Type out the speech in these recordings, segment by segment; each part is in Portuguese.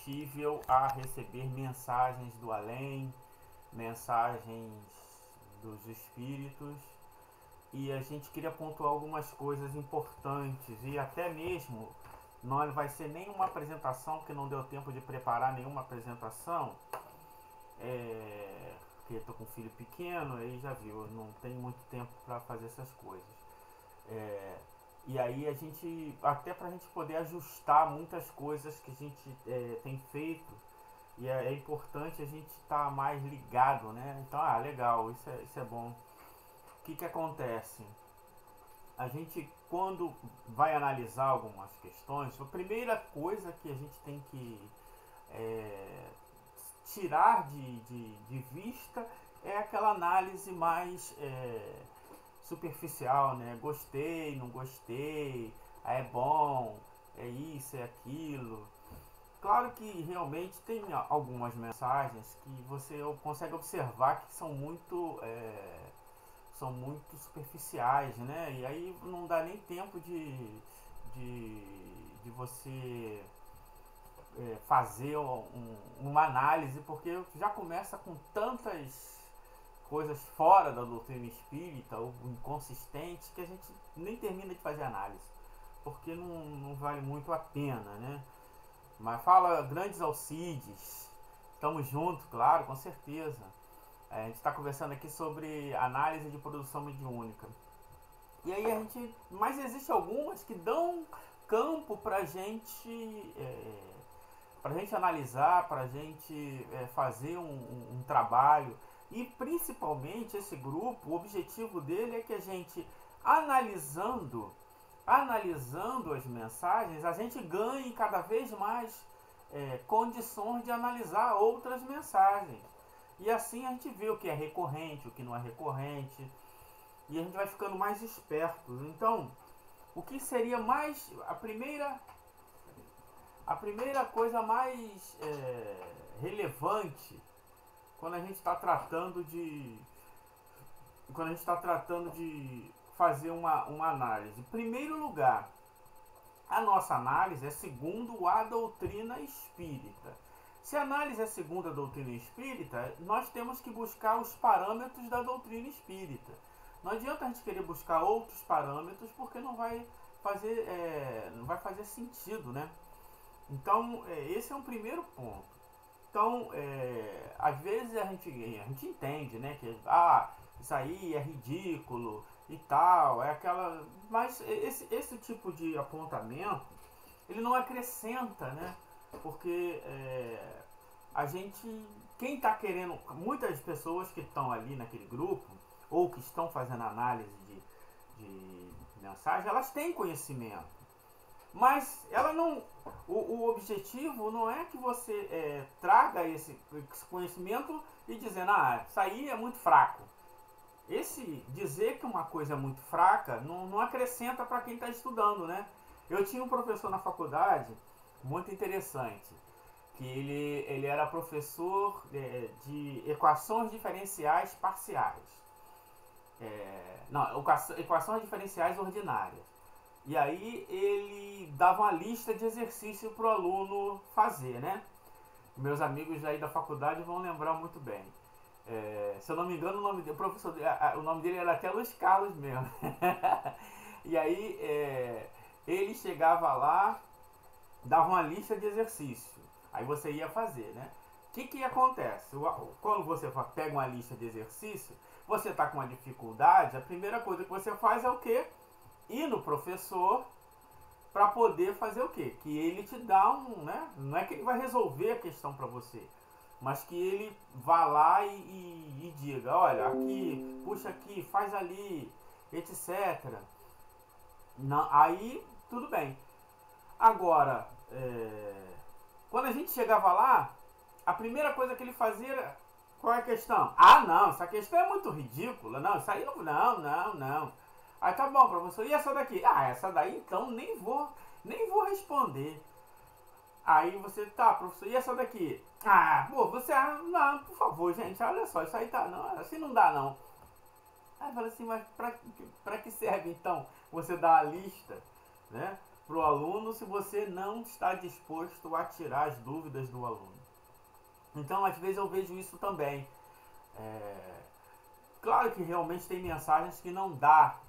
suscetível a receber mensagens do além, mensagens dos espíritos, e a gente queria pontuar algumas coisas importantes, e até mesmo não vai ser nenhuma apresentação, porque não deu tempo de preparar nenhuma apresentação, porque eu tô com um filho pequeno, aí já viu, não tem muito tempo para fazer essas coisas. E aí a gente, até pra gente poder ajustar muitas coisas que a gente tem feito, e é importante a gente estar mais ligado, né? Então, legal, isso é bom. O que acontece? A gente, quando vai analisar algumas questões, a primeira coisa que a gente tem que tirar de vista é aquela análise mais superficial, né? Gostei, não gostei, é bom, é isso, é aquilo. Claro que realmente tem algumas mensagens que você consegue observar que são muito superficiais, né? E aí não dá nem tempo de você fazer uma análise, porque já começa com tantas coisas fora da doutrina espírita ou inconsistentes que a gente nem termina de fazer análise, porque não vale muito a pena, né? Mas fala Grandes Alcides, estamos juntos, claro, com certeza. A gente está conversando aqui sobre análise de produção mediúnica. E aí mas existe algumas que dão campo para gente analisar, para gente fazer um trabalho. E principalmente esse grupo, o objetivo dele é que a gente, analisando as mensagens, a gente ganhe cada vez mais condições de analisar outras mensagens. E assim a gente vê o que é recorrente, o que não é recorrente, e a gente vai ficando mais esperto. Então, o que seria mais a primeira coisa mais relevante quando a gente está tratando de fazer uma análise? Em primeiro lugar, a nossa análise é segundo a doutrina espírita. Se a análise é segundo a doutrina espírita, nós temos que buscar os parâmetros da doutrina espírita. Não adianta a gente querer buscar outros parâmetros, porque não vai fazer sentido, né? Então, esse é um primeiro ponto. Então, às vezes a gente entende, né, que isso aí é ridículo e tal, mas esse tipo de apontamento, ele não acrescenta, né? Porque quem está querendo, muitas pessoas que estão ali naquele grupo, ou que estão fazendo análise de mensagem, elas têm conhecimento. Mas o objetivo não é que você traga esse conhecimento e dizendo, isso aí é muito fraco. Dizer que uma coisa é muito fraca não acrescenta para quem está estudando, né? Eu tinha um professor na faculdade muito interessante, que ele era professor de equações diferenciais parciais. Equações diferenciais ordinárias. E aí ele dava uma lista de exercício para o aluno fazer, né? Meus amigos aí da faculdade vão lembrar muito bem. Se eu não me engano, o nome dele era até Luiz Carlos mesmo. E aí ele chegava lá, dava uma lista de exercício. Aí você ia fazer, né? O que acontece? Quando você pega uma lista de exercício, você está com uma dificuldade, a primeira coisa que você faz é o quê? Ir no professor para poder fazer o quê? Que ele te dá né? Não é que ele vai resolver a questão para você, mas que ele vá lá e diga, olha, aqui, puxa aqui, faz ali, etc. Não, aí, tudo bem. Agora, quando a gente chegava lá, a primeira coisa que ele fazia era, qual é a questão? Não, essa questão é muito ridícula, não, isso aí não. Aí tá bom, professor, e essa daqui? Essa daí então nem vou responder. Aí você, tá, professor, e essa daqui? Não, por favor, gente, olha só, isso aí tá, não, assim não dá não. Aí fala assim, mas pra que serve então você dar a lista, né? para o aluno se você não está disposto a tirar as dúvidas do aluno. Então, às vezes eu vejo isso também. Claro que realmente tem mensagens que não dá.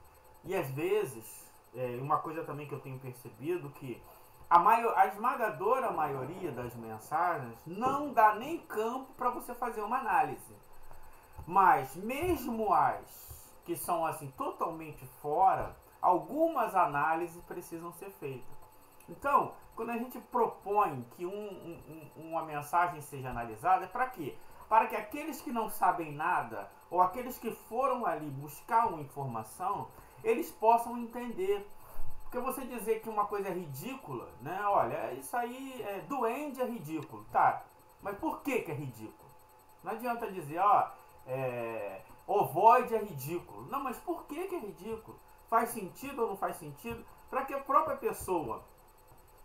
E às vezes, uma coisa também que eu tenho percebido que a esmagadora maioria das mensagens não dá nem campo para você fazer uma análise. Mas mesmo as que são assim totalmente fora, algumas análises precisam ser feitas. Então, quando a gente propõe que uma mensagem seja analisada, é para quê? Para que aqueles que não sabem nada, ou aqueles que foram ali buscar uma informação, eles possam entender. Porque você dizer que uma coisa é ridícula, né? Olha, isso aí, duende é ridículo, tá? Mas por que é ridículo? Não adianta dizer, ovoide é ridículo. Não, mas por que é ridículo? Faz sentido ou não faz sentido? Para que a própria pessoa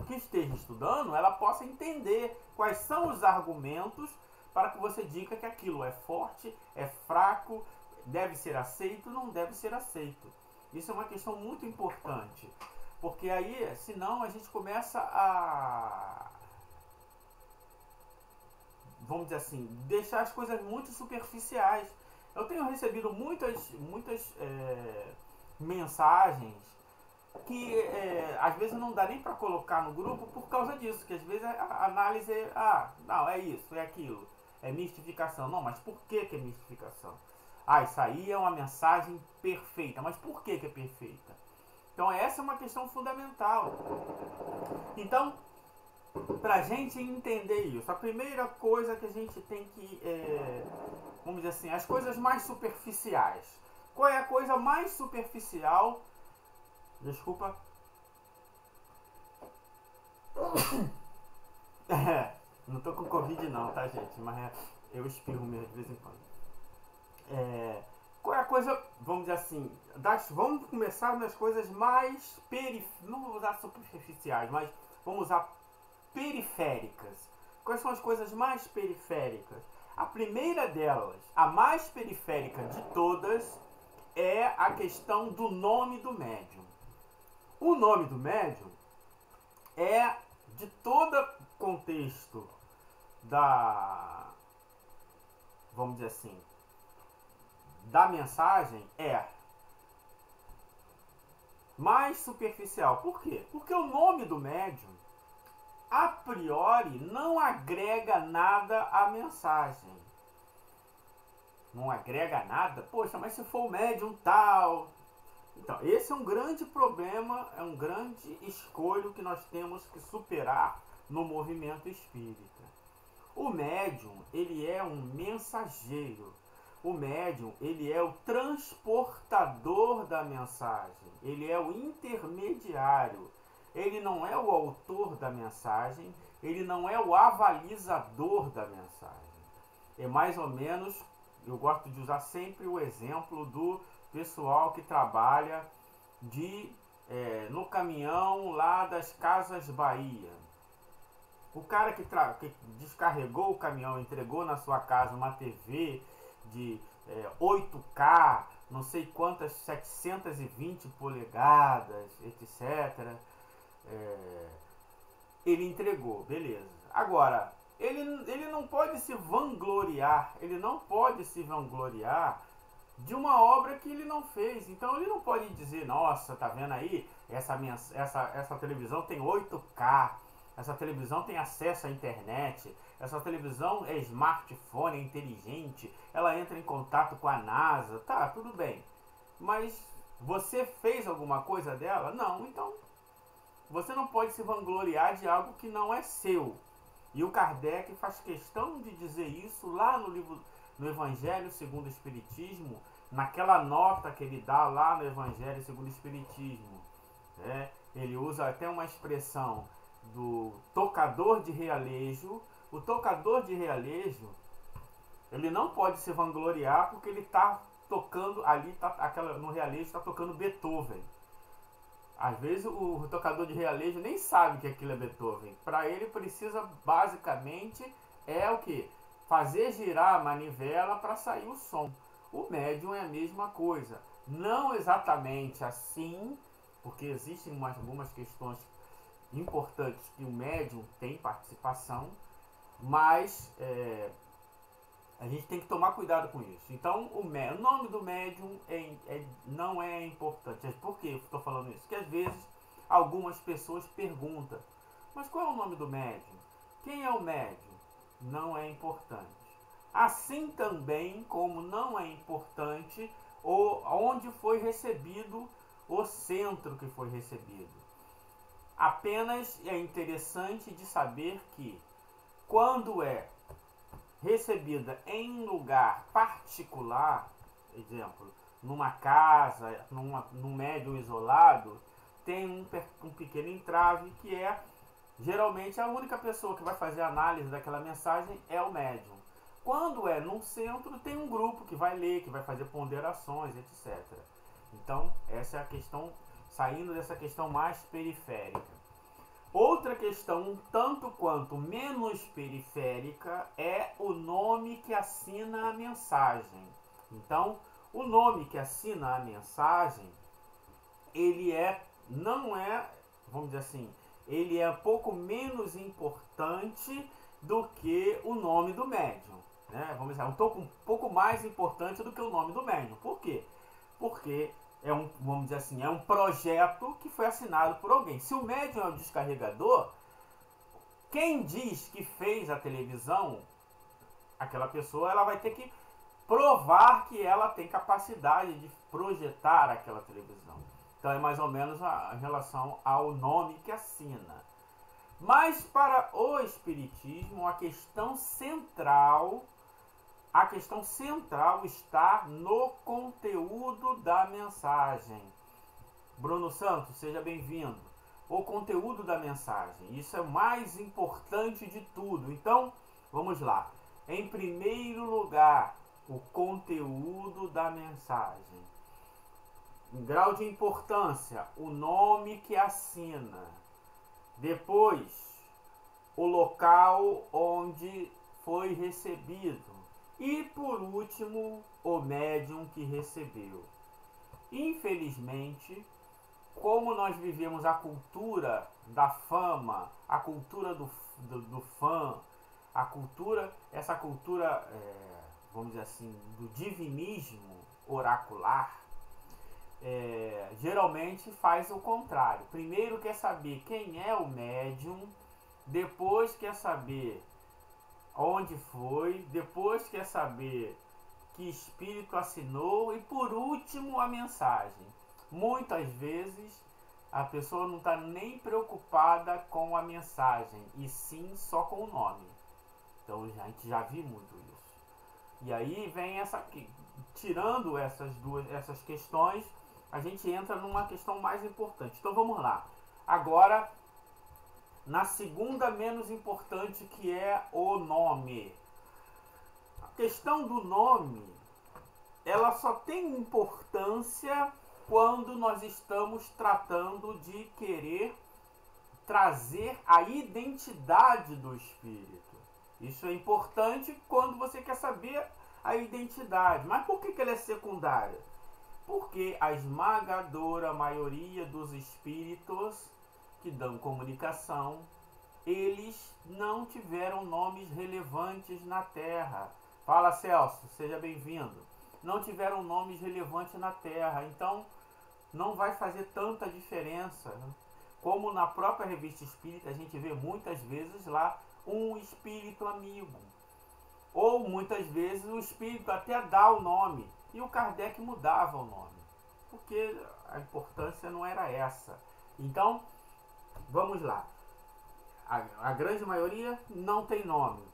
que esteja estudando, ela possa entender quais são os argumentos para que você diga que aquilo é forte, é fraco, deve ser aceito, não deve ser aceito. Isso é uma questão muito importante, porque aí, senão, a gente começa a, vamos dizer assim, deixar as coisas muito superficiais. Eu tenho recebido muitas mensagens que às vezes não dá nem para colocar no grupo por causa disso, que às vezes a análise não, é isso, é aquilo, é mistificação. Não, mas por que é mistificação? Isso aí é uma mensagem perfeita, mas por que é perfeita? Então essa é uma questão fundamental. Então, para a gente entender isso, a primeira coisa que a gente tem que, vamos dizer assim, as coisas mais superficiais. Qual é a coisa mais superficial? Desculpa. Não tô com Covid não, tá, gente? Mas eu espirro mesmo de vez em quando. Qual é a coisa, vamos dizer assim, vamos começar nas coisas mais não vou usar superficiais, mas vamos usar periféricas. Quais são as coisas mais periféricas? A primeira delas, a mais periférica de todas, é a questão do nome do médium. O nome do médium é, de todo contexto vamos dizer assim, da mensagem, é mais superficial. Por quê? Porque o nome do médium, a priori, não agrega nada à mensagem. Não agrega nada? Poxa, mas se for o médium tal... Então, esse é um grande problema, é um grande escolho que nós temos que superar no movimento espírita. O médium, ele é um mensageiro. O médium, ele é o transportador da mensagem. Ele é o intermediário. Ele não é o autor da mensagem, ele não é o avalizador da mensagem. É mais ou menos, eu gosto de usar sempre o exemplo do pessoal que trabalha no caminhão lá das Casas Bahia. O cara que descarregou o caminhão, entregou na sua casa uma TV de 8K, não sei quantas, 720 polegadas, etc. Ele entregou, beleza. Agora, ele não pode se vangloriar, de uma obra que ele não fez. Então ele não pode dizer, nossa, tá vendo aí, essa televisão tem 8K, essa televisão tem acesso à internet, essa televisão é smartphone, é inteligente, ela entra em contato com a NASA, tá, tudo bem. Mas você fez alguma coisa dela? Não, então você não pode se vangloriar de algo que não é seu. E o Kardec faz questão de dizer isso lá no livro, no Evangelho segundo o Espiritismo, naquela nota que ele dá lá no Evangelho segundo o Espiritismo. Ele usa até uma expressão do tocador de realejo. O tocador de realejo, ele não pode se vangloriar porque ele está tocando ali, no realejo está tocando Beethoven. Às vezes o tocador de realejo nem sabe que aquilo é Beethoven. Para ele precisa basicamente o que? Fazer girar a manivela para sair o som. O médium é a mesma coisa. Não exatamente assim, porque existem algumas questões importantes que o médium tem participação, mas a gente tem que tomar cuidado com isso. Então, o nome do médium não é importante. Por que eu estou falando isso? Porque às vezes algumas pessoas perguntam, mas qual é o nome do médium? Quem é o médium? Não é importante. Assim também como não é importante onde foi recebido, o centro que foi recebido. Apenas é interessante de saber que quando é recebida em lugar particular, exemplo, numa casa, num médium isolado, tem um pequeno entrave que é, geralmente, a única pessoa que vai fazer a análise daquela mensagem é o médium. Quando é num centro, tem um grupo que vai ler, que vai fazer ponderações, etc. Então, essa é a questão, saindo dessa questão mais periférica. Outra questão, um tanto quanto menos periférica, é o nome que assina a mensagem. Então, o nome que assina a mensagem, ele não é, vamos dizer assim, ele é um pouco menos importante do que o nome do médium. Né? Vamos dizer, um pouco mais importante do que o nome do médium. Por quê? Porque vamos dizer assim, é um projeto que foi assinado por alguém. Se o médium é o descarregador, quem diz que fez a televisão, aquela pessoa, ela vai ter que provar que ela tem capacidade de projetar aquela televisão. Então é mais ou menos em relação ao nome que assina. Mas para o Espiritismo, a questão central está no conteúdo da mensagem. Bruno Santos, seja bem-vindo. O conteúdo da mensagem, isso é o mais importante de tudo. Então, vamos lá. Em primeiro lugar, o conteúdo da mensagem. Em grau de importância, o nome que assina. Depois, o local onde foi recebido. E, por último, o médium que recebeu. Infelizmente, como nós vivemos a cultura da fama, a cultura do fã, essa cultura, vamos dizer assim, do divinismo oracular, geralmente faz o contrário. Primeiro quer saber quem é o médium, depois quer saber onde foi, depois quer saber que espírito assinou e por último a mensagem. Muitas vezes a pessoa não está nem preocupada com a mensagem, e sim só com o nome. Então a gente já viu muito isso. E aí vem tirando essas questões, a gente entra numa questão mais importante. Então vamos lá. Agora, na segunda menos importante, que é o nome. A questão do nome, ela só tem importância quando nós estamos tratando de querer trazer a identidade do espírito. Isso é importante quando você quer saber a identidade. Mas por que ela é secundária? Porque a esmagadora maioria dos espíritos que dão comunicação, eles não tiveram nomes relevantes na Terra. Fala, Celso, seja bem-vindo. Não tiveram nomes relevantes na Terra, então não vai fazer tanta diferença. Como na própria Revista Espírita, a gente vê muitas vezes lá um espírito amigo. Ou muitas vezes o espírito até dá o nome e o Kardec mudava o nome, porque a importância não era essa. Então, vamos lá. A grande maioria não tem nome.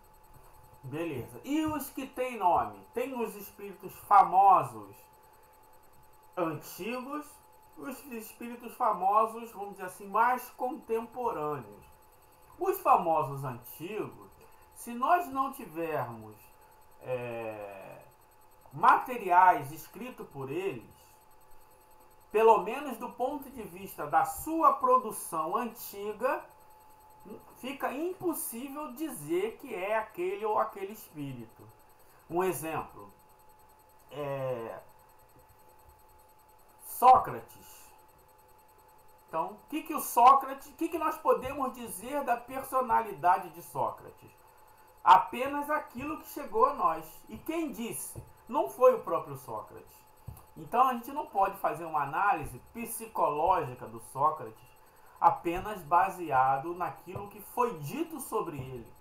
Beleza. E os que têm nome? Tem os espíritos famosos antigos, os espíritos famosos, vamos dizer assim, mais contemporâneos. Os famosos antigos, se nós não tivermos materiais escritos por eles, pelo menos do ponto de vista da sua produção antiga, fica impossível dizer que é aquele ou aquele espírito. Um exemplo, Sócrates. Então, o que nós podemos dizer da personalidade de Sócrates? Apenas aquilo que chegou a nós. E quem disse? Não foi o próprio Sócrates. Então a gente não pode fazer uma análise psicológica do Sócrates apenas baseado naquilo que foi dito sobre ele.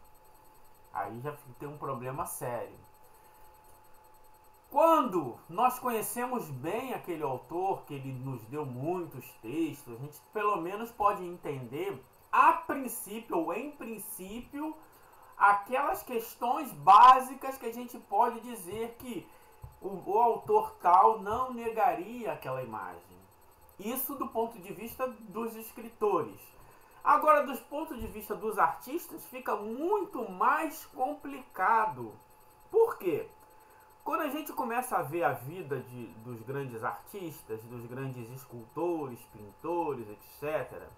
Aí já tem um problema sério. Quando nós conhecemos bem aquele autor, que ele nos deu muitos textos, a gente pelo menos pode entender, a princípio ou em princípio, aquelas questões básicas que a gente pode dizer que o autor tal não negaria aquela imagem. Isso do ponto de vista dos escritores. Agora, dos pontos de vista dos artistas, fica muito mais complicado. Por quê? Quando a gente começa a ver a vida dos grandes artistas, dos grandes escultores, pintores, etc.,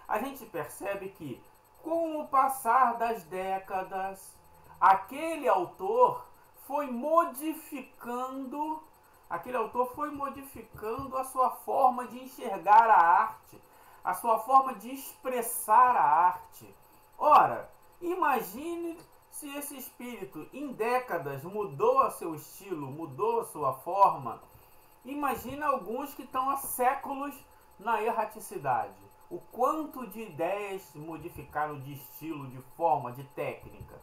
a gente percebe que, com o passar das décadas, aquele autor foi modificando a sua forma de enxergar a arte, a sua forma de expressar a arte. Ora, imagine se esse espírito em décadas mudou o seu estilo, mudou a sua forma. Imagina alguns que estão há séculos na erraticidade. O quanto de ideias modificaram de estilo, de forma, de técnica.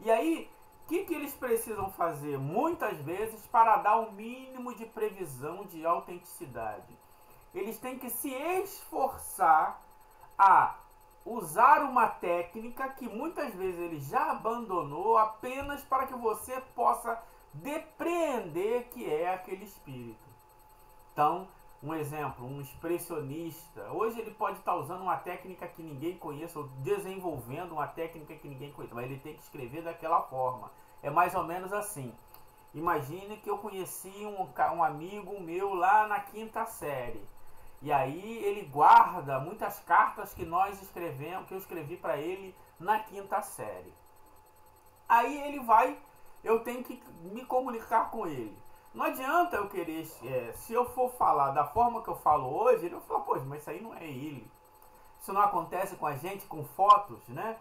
E aí, o que eles precisam fazer? Muitas vezes, para dar um mínimo de previsão de autenticidade. Eles têm que se esforçar a usar uma técnica que muitas vezes ele já abandonou apenas para que você possa depreender que é aquele espírito. Então, um exemplo, um expressionista, hoje ele pode estar usando uma técnica que ninguém conheça, ou desenvolvendo uma técnica que ninguém conheça, mas ele tem que escrever daquela forma. É mais ou menos assim. Imagine que eu conheci um amigo meu lá na 5ª série. E aí ele guarda muitas cartas que nós escrevemos, que eu escrevi para ele na 5ª série. Aí ele vai, eu tenho que me comunicar com ele. Não adianta eu querer, se eu for falar da forma que eu falo hoje, ele vai falar, poxa, mas isso aí não é ele. Isso não acontece com a gente, com fotos, né?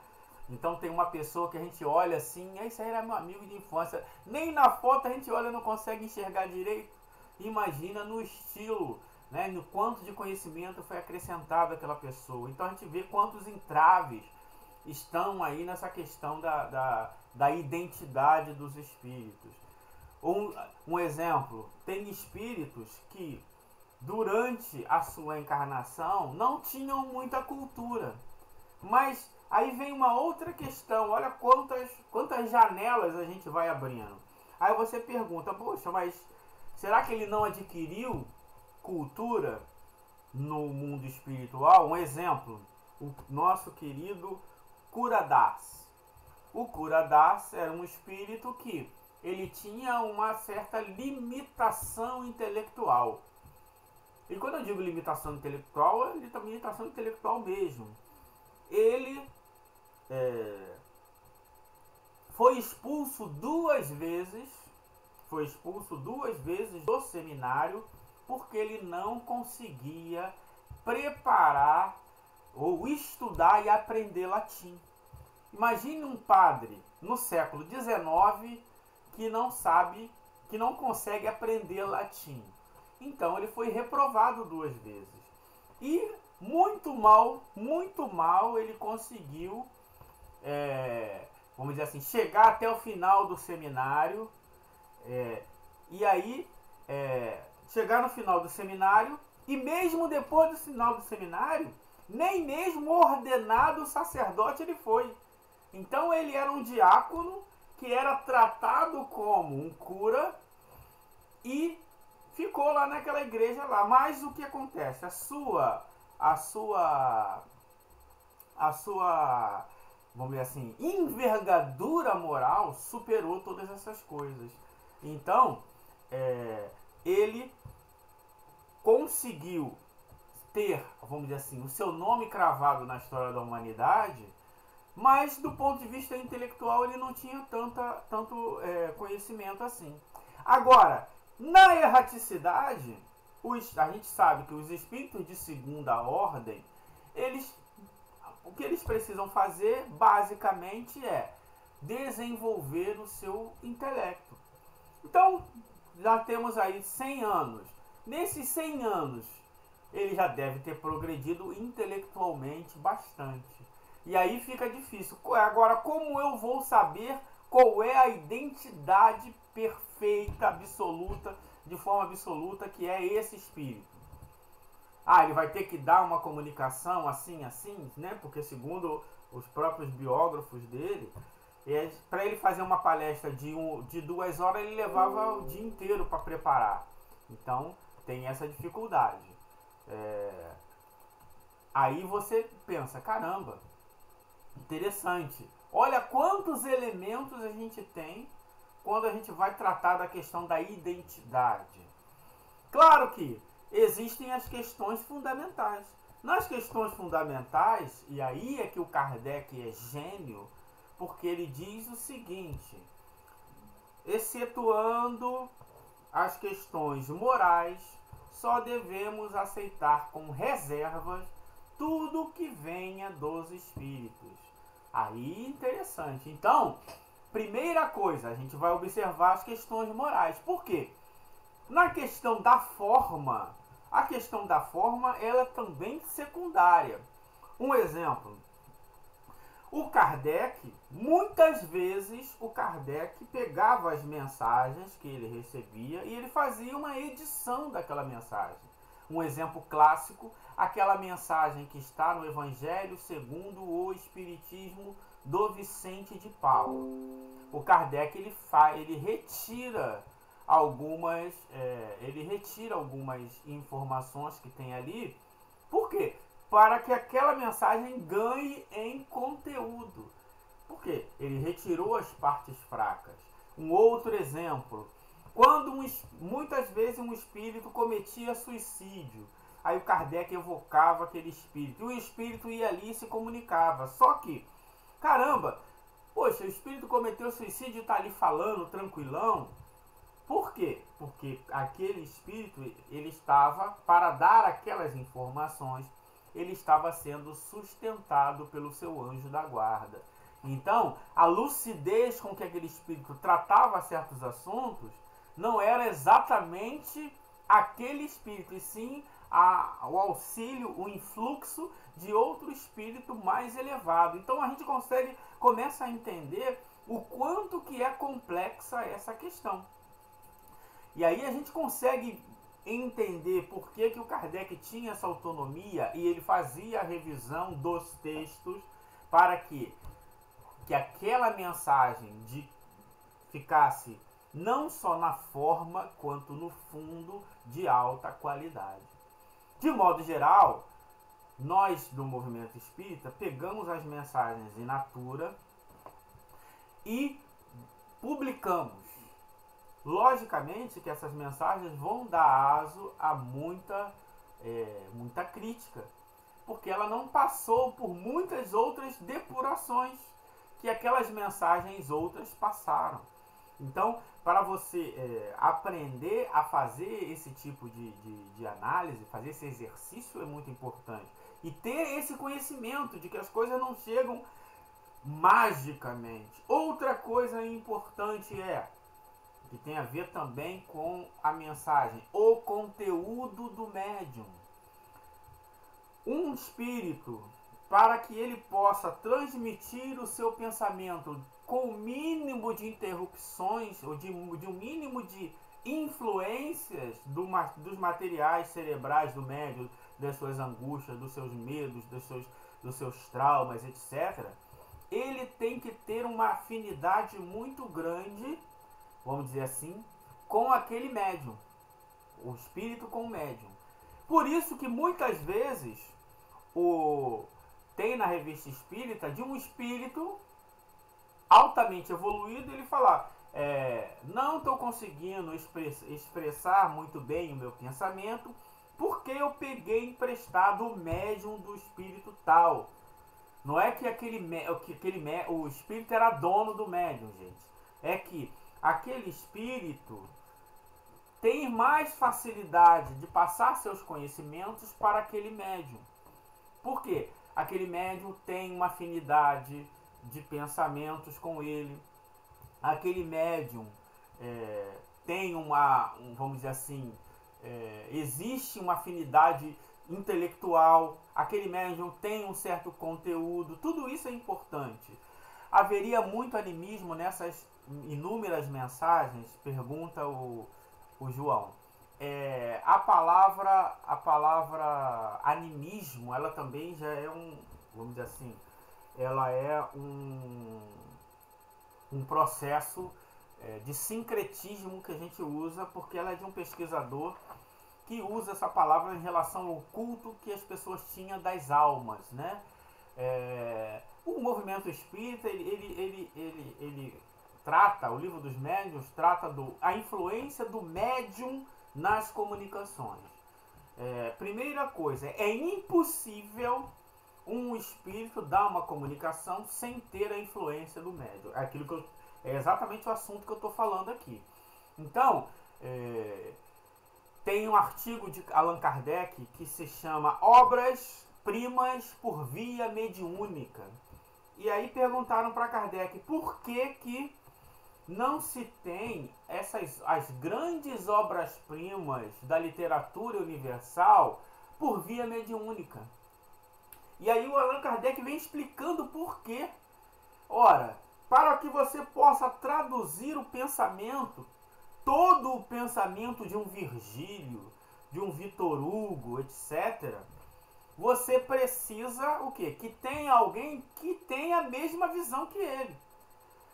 Então tem uma pessoa que a gente olha assim, esse aí era meu amigo de infância. Nem na foto a gente olha e não consegue enxergar direito. Imagina no estilo, né, no quanto de conhecimento foi acrescentado àquela pessoa. Então a gente vê quantos entraves estão aí nessa questão da identidade dos espíritos. Um exemplo, tem espíritos que durante a sua encarnação não tinham muita cultura. Mas aí vem uma outra questão, olha quantas janelas a gente vai abrindo. Aí você pergunta, poxa, mas será que ele não adquiriu cultura no mundo espiritual? Um exemplo, o nosso querido Curadas. O Curadas era um espírito que ele tinha uma certa limitação intelectual. E quando eu digo limitação intelectual, é limitação intelectual mesmo. Ele foi expulso duas vezes do seminário porque ele não conseguia preparar ou estudar e aprender latim. Imagine um padre no século XIX que não consegue aprender latim. Então ele foi reprovado 2 vezes. E muito mal ele conseguiu, vamos dizer assim, chegar até o final do seminário. E aí, chegar no final do seminário, e mesmo depois do final do seminário, nem mesmo ordenado sacerdote ele foi. Então ele era um diácono que era tratado como um cura e ficou lá naquela igreja lá. Mas o que acontece? A sua, vamos dizer assim, envergadura moral superou todas essas coisas. Então, ele conseguiu ter, vamos dizer assim, o seu nome cravado na história da humanidade, mas do ponto de vista intelectual ele não tinha tanto conhecimento assim. Agora, na erraticidade, a gente sabe que os espíritos de segunda ordem, o que eles precisam fazer basicamente é desenvolver o seu intelecto. Então, já temos aí 100 anos. Nesses 100 anos, ele já deve ter progredido intelectualmente bastante. E aí fica difícil. Agora, como eu vou saber qual é a identidade perfeita, absoluta, de forma absoluta, que é esse espírito? Ah, ele vai ter que dar uma comunicação assim, né? Porque segundo os próprios biógrafos dele, para ele fazer uma palestra de 2 horas, ele levava o dia inteiro para preparar. Então, tem essa dificuldade. Aí você pensa, caramba, interessante. Olha quantos elementos a gente tem quando a gente vai tratar da questão da identidade. Claro que existem as questões fundamentais. Nas questões fundamentais, e aí é que o Kardec é gênio, porque ele diz o seguinte: excetuando as questões morais, só devemos aceitar com reservas tudo que venha dos espíritos. Aí, interessante. Então, primeira coisa, a gente vai observar as questões morais. Por quê? Na questão da forma, a questão da forma ela é também secundária. Um exemplo, o Kardec, muitas vezes o Kardec pegava as mensagens que ele recebia e ele fazia uma edição daquela mensagem. Um exemplo clássico, aquela mensagem que está no Evangelho segundo o Espiritismo do Vicente de Paulo. O Kardec ele retira algumas informações que tem ali. Por quê? Para que aquela mensagem ganhe em conteúdo. Por quê? Ele retirou as partes fracas. Um outro exemplo, quando muitas vezes um espírito cometia suicídio, aí o Kardec evocava aquele espírito, e o espírito ia ali e se comunicava. Só que, caramba, poxa, o espírito cometeu suicídio e está ali falando, tranquilão. Por quê? Porque aquele espírito, ele estava, para dar aquelas informações, ele estava sendo sustentado pelo seu anjo da guarda. Então, a lucidez com que aquele espírito tratava certos assuntos não era exatamente aquele espírito, e sim o auxílio, o influxo de outro espírito mais elevado. Então a gente começa a entender o quanto que é complexa essa questão. E aí a gente consegue entender por que o Kardec tinha essa autonomia e ele fazia a revisão dos textos para que aquela mensagem ficasse não só na forma, quanto no fundo de alta qualidade. De modo geral, nós do movimento espírita pegamos as mensagens in natura e publicamos. Logicamente que essas mensagens vão dar aso a muita crítica, porque ela não passou por muitas outras depurações que aquelas mensagens outras passaram. Então, para você aprender a fazer esse tipo de análise, fazer esse exercício é muito importante. E ter esse conhecimento de que as coisas não chegam magicamente. Outra coisa importante que tem a ver também com a mensagem, o conteúdo do médium. Um espírito, para que ele possa transmitir o seu pensamento com o mínimo de interrupções, ou de um mínimo de influências dos materiais cerebrais do médium, das suas angústias, dos seus medos, dos seus traumas, etc., ele tem que ter uma afinidade muito grande, vamos dizer assim, com aquele médium, o espírito com o médium. Por isso que muitas vezes tem na revista espírita de um espírito altamente evoluído, ele falar, não estou conseguindo expressar muito bem o meu pensamento, porque eu peguei emprestado o médium do espírito tal. Não é que o espírito era dono do médium, gente. É que aquele espírito tem mais facilidade de passar seus conhecimentos para aquele médium. Por quê? Aquele médium tem uma afinidade de pensamentos com ele. Aquele médium tem vamos dizer assim, existe uma afinidade intelectual. Aquele médium tem um certo conteúdo. Tudo isso é importante. Haveria muito animismo nessas inúmeras mensagens? Pergunta o João. A palavra animismo, ela também já é vamos dizer assim, ela é um processo de sincretismo que a gente usa, porque ela é de um pesquisador que usa essa palavra em relação ao culto que as pessoas tinham das almas, né? O movimento espírita, ele trata, o livro dos médiuns trata a influência do médium nas comunicações. Primeira coisa, é impossível um espírito dar uma comunicação sem ter a influência do médium. É exatamente o assunto que eu estou falando aqui. Então, tem um artigo de Allan Kardec que se chama Obras Primas por Via Mediúnica. E aí perguntaram para Kardec por que não se tem as grandes obras-primas da literatura universal por via mediúnica. E aí o Allan Kardec vem explicando por quê. Ora, para que você possa traduzir o pensamento, todo o pensamento de um Virgílio, de um Vitor Hugo, etc., você precisa o quê? Que tenha alguém que tenha a mesma visão que ele.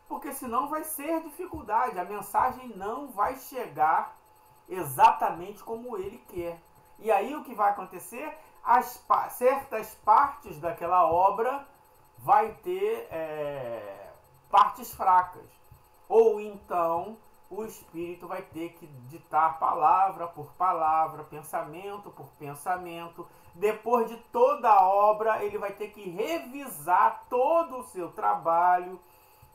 Porque senão vai ser dificuldade, a mensagem não vai chegar exatamente como ele quer. E aí o que vai acontecer? Certas partes daquela obra vai ter partes fracas. Ou então o espírito vai ter que ditar palavra por palavra, pensamento por pensamento. Depois de toda a obra, ele vai ter que revisar todo o seu trabalho.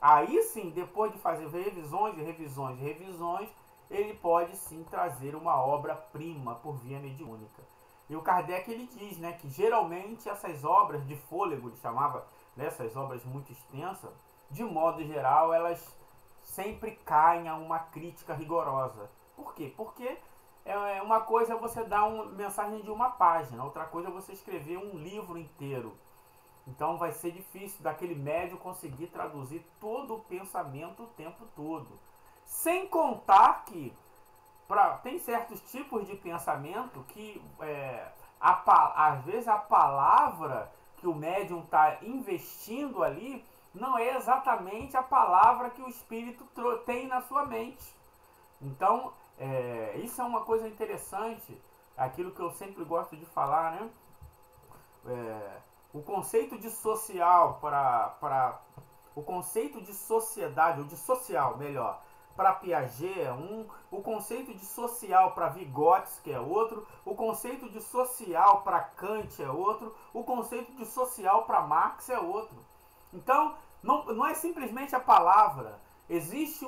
Aí sim, depois de fazer revisões e revisões e revisões, ele pode sim trazer uma obra-prima por via mediúnica. E o Kardec ele diz, né, que geralmente essas obras de fôlego, ele chamava dessas obras muito extensas, de modo geral, elas sempre caem a uma crítica rigorosa. Por quê? Porque uma coisa é você dar uma mensagem de uma página, outra coisa é você escrever um livro inteiro. Então vai ser difícil daquele médium conseguir traduzir todo o pensamento o tempo todo. Sem contar que tem certos tipos de pensamento que às vezes a palavra que o médium está investindo ali não é exatamente a palavra que o espírito tem na sua mente. Então isso é uma coisa interessante, aquilo que eu sempre gosto de falar, né? O conceito de social o conceito de sociedade, ou de social, melhor, para Piaget é o conceito de social para Vygotsky é outro, o conceito de social para Kant é outro, o conceito de social para Marx é outro. Então, não é simplesmente a palavra, existe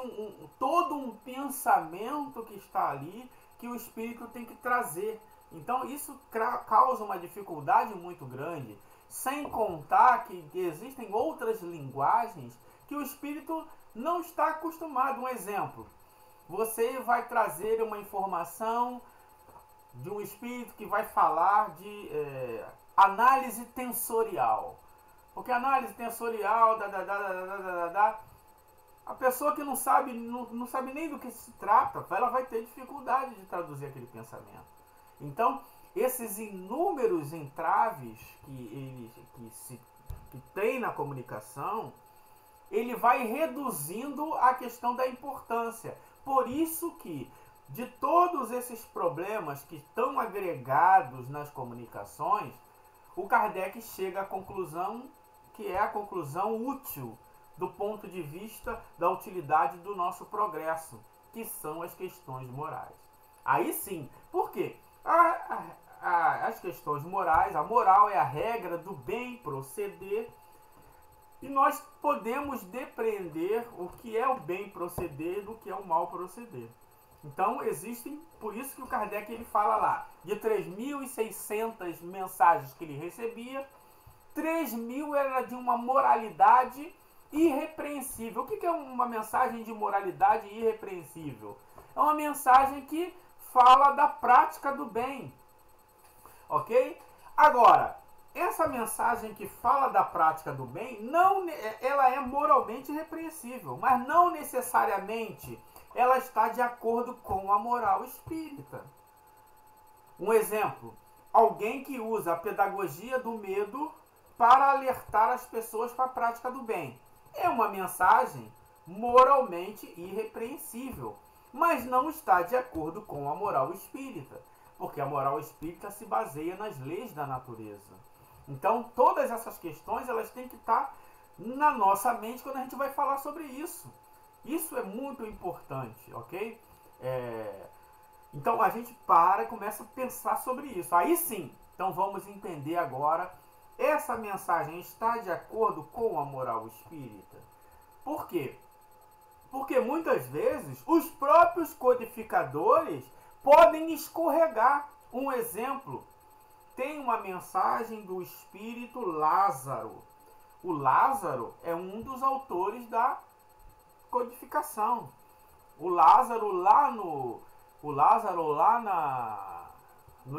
todo um pensamento que está ali que o espírito tem que trazer. Então, isso causa uma dificuldade muito grande. Sem contar que existem outras linguagens que o espírito não está acostumado. Um exemplo, você vai trazer uma informação de um espírito que vai falar de análise tensorial. Porque análise tensorial, a pessoa que não sabe nem do que se trata, ela vai ter dificuldade de traduzir aquele pensamento. Então, esses inúmeros entraves que tem na comunicação, ele vai reduzindo a questão da importância. Por isso que, de todos esses problemas que estão agregados nas comunicações, o Kardec chega à conclusão que é a conclusão útil do ponto de vista da utilidade do nosso progresso, que são as questões morais. Aí sim, por quê? As questões morais, a moral é a regra do bem proceder, e nós podemos depreender o que é o bem proceder do que é o mal proceder. Então existem, por isso que o Kardec ele fala lá, de 3.600 mensagens que ele recebia, 3.000 era de uma moralidade irrepreensível. O que é uma mensagem de moralidade irrepreensível? É uma mensagem que fala da prática do bem, ok? Agora, essa mensagem que fala da prática do bem, ela é moralmente repreensível, mas não necessariamente ela está de acordo com a moral espírita. Um exemplo, alguém que usa a pedagogia do medo para alertar as pessoas para a prática do bem. É uma mensagem moralmente irrepreensível, mas não está de acordo com a moral espírita, porque a moral espírita se baseia nas leis da natureza. Então, todas essas questões elas têm que estar na nossa mente quando a gente vai falar sobre isso. Isso é muito importante, ok? Então, a gente para e começa a pensar sobre isso. Aí sim, então vamos entender agora, essa mensagem está de acordo com a moral espírita? Por quê? Porque muitas vezes os próprios codificadores podem escorregar. Um exemplo, tem uma mensagem do espírito Lázaro. O Lázaro é um dos autores da codificação. O Lázaro lá no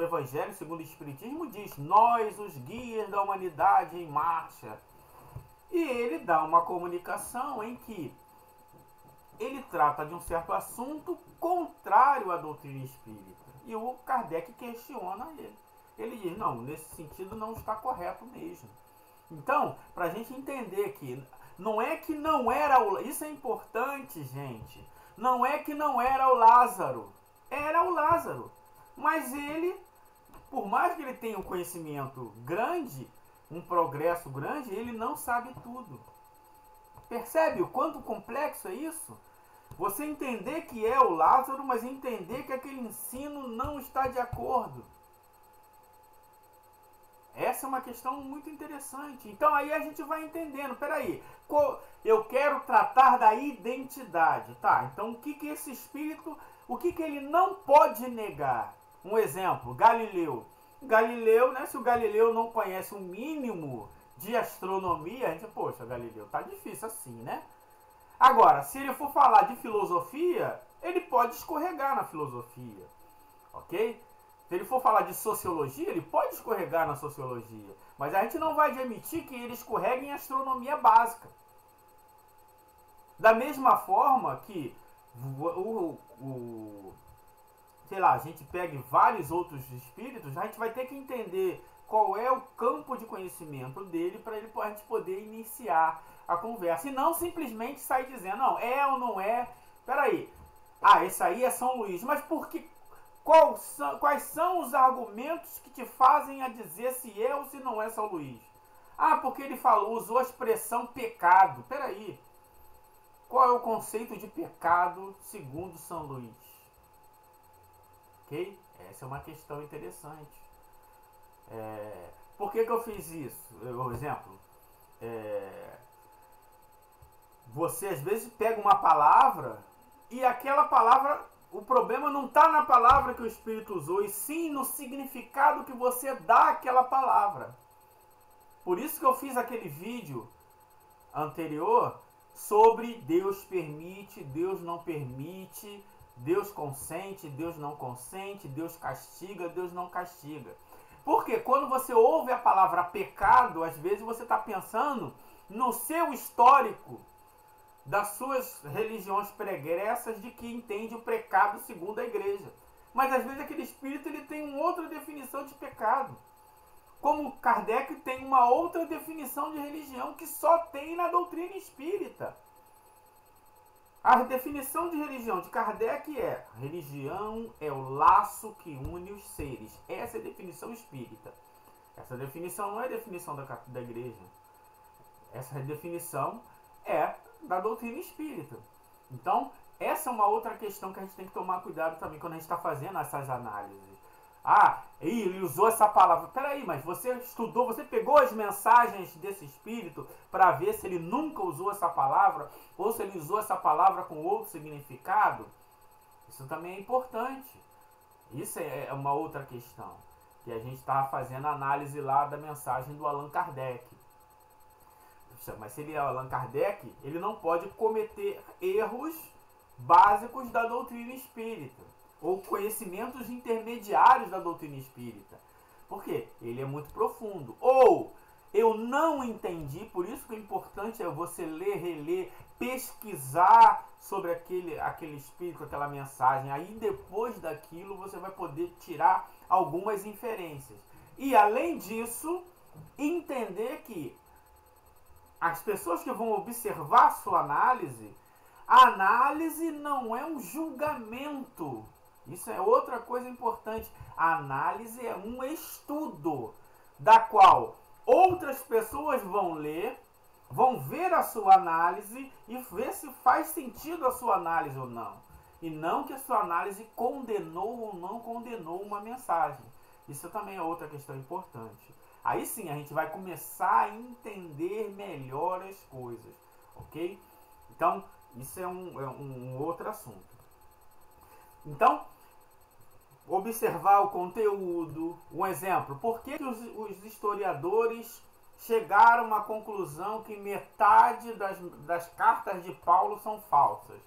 Evangelho segundo o Espiritismo diz: nós, os guias da humanidade em marcha. E ele dá uma comunicação em que ele trata de um certo assunto contrário à doutrina espírita. E o Kardec questiona ele. Ele diz: não, nesse sentido não está correto mesmo. Então, para a gente entender que não é que não era o... Isso é importante, gente. Não é que não era o Lázaro. Era o Lázaro. Mas ele, por mais que ele tenha um conhecimento grande, um progresso grande, ele não sabe tudo. Percebe o quanto complexo é isso? Você entender que é o Lázaro, mas entender que aquele ensino não está de acordo. Essa é uma questão muito interessante. Então aí a gente vai entendendo. Peraí, eu quero tratar da identidade. Tá, então o que esse espírito, o que ele não pode negar? Um exemplo, Galileu. Galileu, né, se o Galileu não conhece o mínimo de astronomia, a gente, poxa, Galileu, tá difícil assim, né? Agora, se ele for falar de filosofia, ele pode escorregar na filosofia, ok? Se ele for falar de sociologia, ele pode escorregar na sociologia. Mas a gente não vai admitir que ele escorregue em astronomia básica. Da mesma forma que sei lá, a gente pegue vários outros espíritos, a gente vai ter que entender qual é o campo de conhecimento dele para a gente poder iniciar a conversa. E não simplesmente sair dizendo, não, é ou não é. Peraí, esse aí é São Luís. Mas por que... Quais são os argumentos que te fazem a dizer se é ou se não é São Luís? Porque ele usou a expressão pecado. Peraí. Qual é o conceito de pecado segundo São Luís? Ok? Essa é uma questão interessante. Por que eu fiz isso? Por exemplo, você às vezes pega uma palavra e aquela palavra... O problema não está na palavra que o Espírito usou, e sim no significado que você dá àquela palavra. Por isso que eu fiz aquele vídeo anterior sobre Deus permite, Deus não permite, Deus consente, Deus não consente, Deus castiga, Deus não castiga. Porque quando você ouve a palavra pecado, às vezes você está pensando no seu histórico, das suas religiões pregressas, de que entende o pecado segundo a igreja. Mas às vezes aquele espírito ele tem uma outra definição de pecado. Como Kardec tem uma outra definição de religião que só tem na doutrina espírita. A definição de religião de Kardec é: religião é o laço que une os seres. Essa é a definição espírita. Essa definição não é a definição da igreja. Essa definição é da doutrina espírita. Então, essa é uma outra questão que a gente tem que tomar cuidado também quando a gente está fazendo essas análises. Ele usou essa palavra. Peraí, mas você estudou, você pegou as mensagens desse espírito para ver se ele nunca usou essa palavra ou se ele usou essa palavra com outro significado? Isso também é importante. Isso é uma outra questão. Que a gente estava fazendo análise lá da mensagem do Allan Kardec. Mas se ele é Allan Kardec, ele não pode cometer erros básicos da doutrina espírita. Ou conhecimentos intermediários da doutrina espírita. Por quê? Ele é muito profundo. Ou eu não entendi, por isso que o importante é você ler, reler, pesquisar sobre aquele espírito, aquela mensagem. Aí depois daquilo você vai poder tirar algumas inferências. E além disso, entender que as pessoas que vão observar a sua análise, a análise não é um julgamento. Isso é outra coisa importante. A análise é um estudo, da qual outras pessoas vão ler, vão ver a sua análise e ver se faz sentido a sua análise ou não. E não que a sua análise condenou ou não condenou uma mensagem. Isso também é outra questão importante. Aí sim a gente vai começar a entender melhor as coisas, ok? Então, isso é um outro assunto. Então, observar o conteúdo. Um exemplo, por que os historiadores chegaram à conclusão que metade das cartas de Paulo são falsas?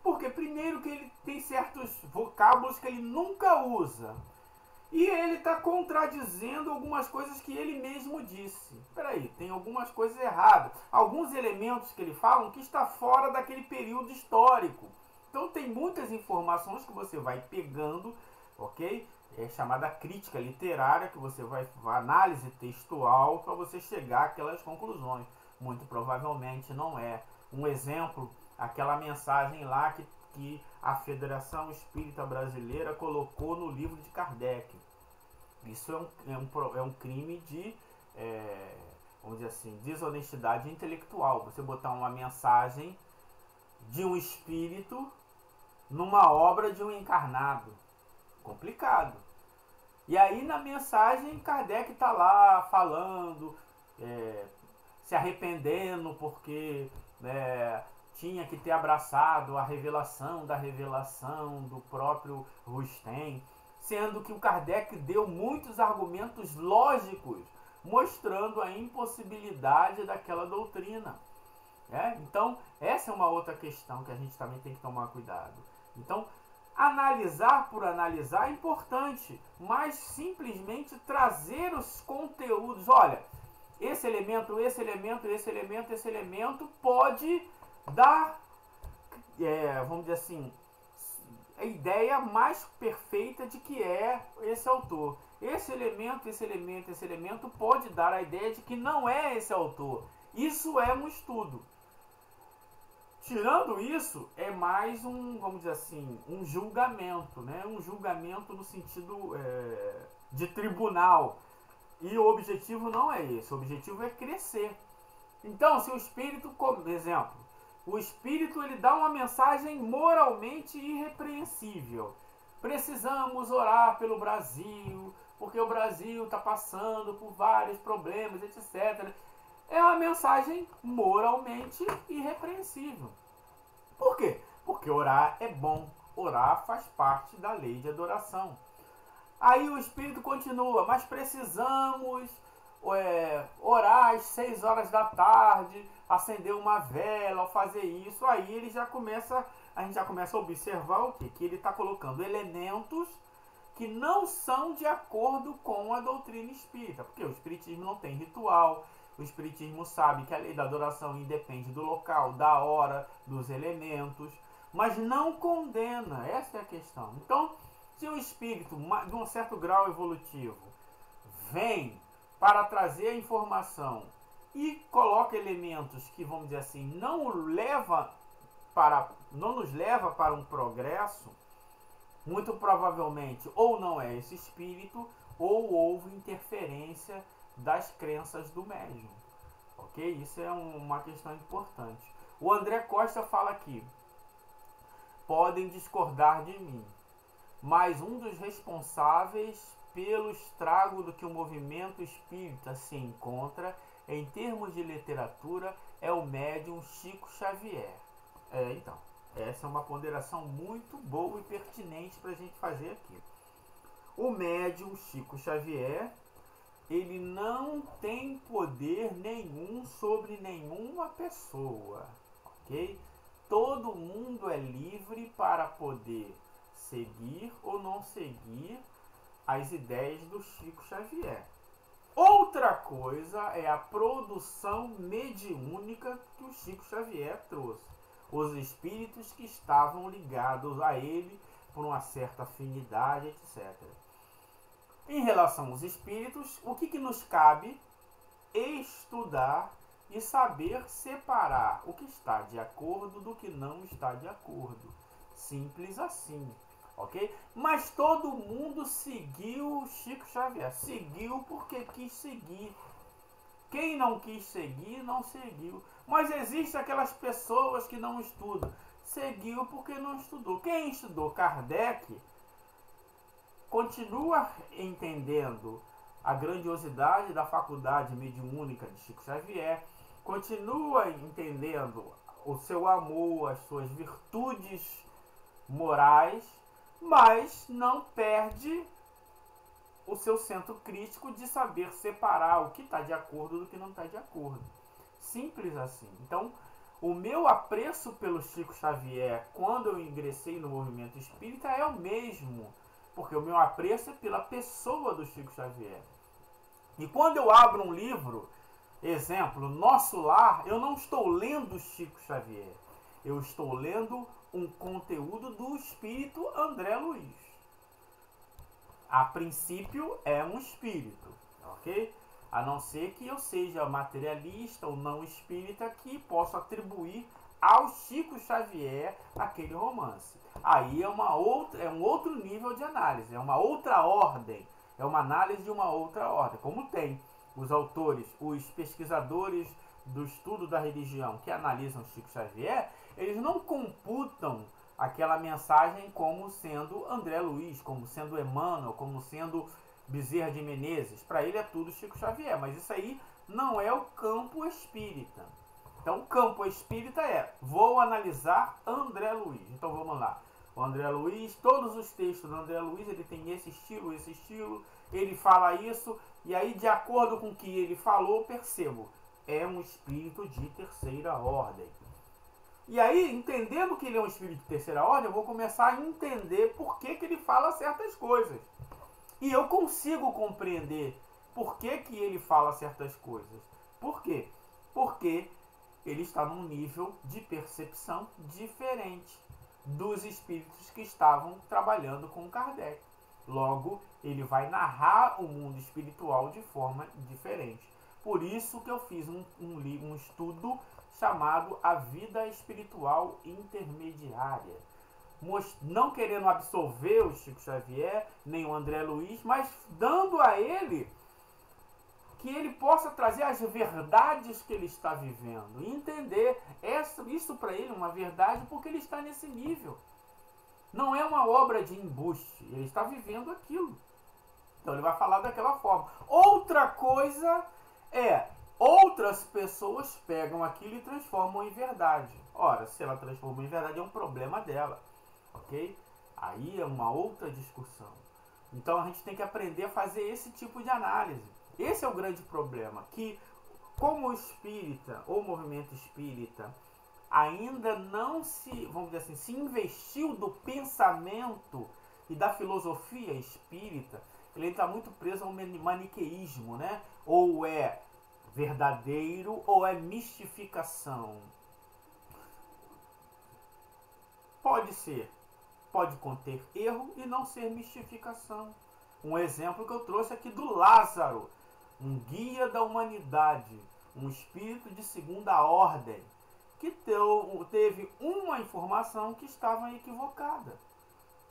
Porque primeiro que ele tem certos vocábulos que ele nunca usa. E ele está contradizendo algumas coisas que ele mesmo disse. Peraí, tem algumas coisas erradas. Alguns elementos que ele fala que está fora daquele período histórico. Então tem muitas informações que você vai pegando, ok? É chamada crítica literária, que você vai análise textual para você chegar àquelas conclusões. Muito provavelmente não é. Um exemplo, aquela mensagem lá que a Federação Espírita Brasileira colocou no livro de Kardec. Isso é um crime de, vamos dizer assim, desonestidade intelectual. Você botar uma mensagem de um espírito numa obra de um encarnado. Complicado. E aí na mensagem Kardec está lá falando, se arrependendo porque tinha que ter abraçado a revelação da revelação do próprio Rustem, sendo que o Kardec deu muitos argumentos lógicos mostrando a impossibilidade daquela doutrina. Então, essa é uma outra questão que a gente também tem que tomar cuidado. Então, analisar por analisar é importante, mas simplesmente trazer os conteúdos. Olha, esse elemento pode dar, vamos dizer assim, a ideia mais perfeita de que é esse autor. Esse elemento pode dar a ideia de que não é esse autor. Isso é um estudo. Tirando isso, é mais vamos dizer assim, um julgamento, né? Um julgamento no sentido de tribunal. E o objetivo não é esse, o objetivo é crescer. Então, se o espírito, por exemplo, o espírito ele dá uma mensagem moralmente irrepreensível. Precisamos orar pelo Brasil, porque o Brasil está passando por vários problemas, etc. É uma mensagem moralmente irrepreensível. Por quê? Porque orar é bom. Orar faz parte da lei de adoração. Aí o Espírito continua, mas precisamos orar às 6 horas da tarde, acender uma vela, ao fazer isso. Aí a gente já começa a observar o quê? Que ele está colocando elementos que não são de acordo com a doutrina espírita. Porque o espiritismo não tem ritual. O espiritismo sabe que a lei da adoração independe do local, da hora, dos elementos, mas não condena. Essa é a questão. Então, se o espírito de um certo grau evolutivo vem para trazer a informação e coloca elementos que, vamos dizer assim, não nos leva para um progresso, muito provavelmente ou não é esse espírito ou houve interferência das crenças do médium. Ok? Isso é uma questão importante. O André Costa fala aqui: podem discordar de mim, mas um dos responsáveis pelo estrago do que o movimento espírita se encontra em termos de literatura é o médium Chico Xavier. Então, Essa é uma ponderação muito boa e pertinente para a gente fazer aqui. O médium Chico Xavier, ele não tem poder nenhum sobre nenhuma pessoa, ok? Todo mundo é livre para poder seguir ou não seguir as ideias do Chico Xavier. Outra coisa é a produção mediúnica que o Chico Xavier trouxe. Os espíritos que estavam ligados a ele por uma certa afinidade, etc. Em relação aos espíritos, o que nos cabe? Estudar e saber separar o que está de acordo do que não está de acordo. Simples assim, ok? Mas todo mundo seguiu o Chico Xavier. Seguiu porque quis seguir. Quem não quis seguir, não seguiu. Mas existem aquelas pessoas que não estudam. Seguiu porque não estudou. Quem estudou Kardec continua entendendo a grandiosidade da faculdade mediúnica de Chico Xavier, continua entendendo o seu amor, as suas virtudes morais, mas não perde o seu centro crítico de saber separar o que está de acordo do que não está de acordo. Simples assim. Então, o meu apreço pelo Chico Xavier quando eu ingressei no movimento espírita é o mesmo, porque o meu apreço é pela pessoa do Chico Xavier. E quando eu abro um livro, exemplo, Nosso Lar, eu não estou lendo Chico Xavier. Eu estou lendo um conteúdo do espírito André Luiz. A princípio é um espírito, ok? A não ser que eu seja materialista ou não espírita que possa atribuir ao Chico Xavier aquele romance. Aí é um outro nível de análise, é uma outra ordem, é uma análise de uma outra ordem. Como tem os autores, os pesquisadores do estudo da religião que analisam Chico Xavier, eles não computam aquela mensagem como sendo André Luiz, como sendo Emmanuel, como sendo Bezerra de Menezes. Para ele é tudo Chico Xavier, mas isso aí não é o campo espírita. Então o campo espírita é, vou analisar André Luiz. Então vamos lá. O André Luiz, todos os textos do André Luiz, ele tem esse estilo, ele fala isso, e aí de acordo com o que ele falou, percebo, é um espírito de terceira ordem. E aí, entendendo que ele é um espírito de terceira ordem, eu vou começar a entender por que ele fala certas coisas. E eu consigo compreender por que ele fala certas coisas. Por quê? Porque ele está num nível de percepção diferente dos espíritos que estavam trabalhando com Kardec. Logo, ele vai narrar o mundo espiritual de forma diferente. Por isso que eu fiz um estudo chamado A Vida Espiritual Intermediária. Não querendo absolver o Chico Xavier, nem o André Luiz, mas dando a ele que ele possa trazer as verdades que ele está vivendo. E entender isso para ele é uma verdade porque ele está nesse nível. Não é uma obra de embuste, ele está vivendo aquilo. Então ele vai falar daquela forma. Outra coisa é, outras pessoas pegam aquilo e transformam em verdade. Ora, se ela transformou em verdade é um problema dela, ok? Aí é uma outra discussão. Então a gente tem que aprender a fazer esse tipo de análise. Esse é o grande problema, que como o espírita, ou movimento espírita, ainda não se, vamos dizer assim, se investiu do pensamento e da filosofia espírita, ele está muito preso ao maniqueísmo, né? Ou é verdadeiro ou é mistificação. Pode ser, pode conter erro e não ser mistificação. Um exemplo que eu trouxe aqui do Lázaro, um guia da humanidade, um espírito de segunda ordem, que teve uma informação que estava equivocada.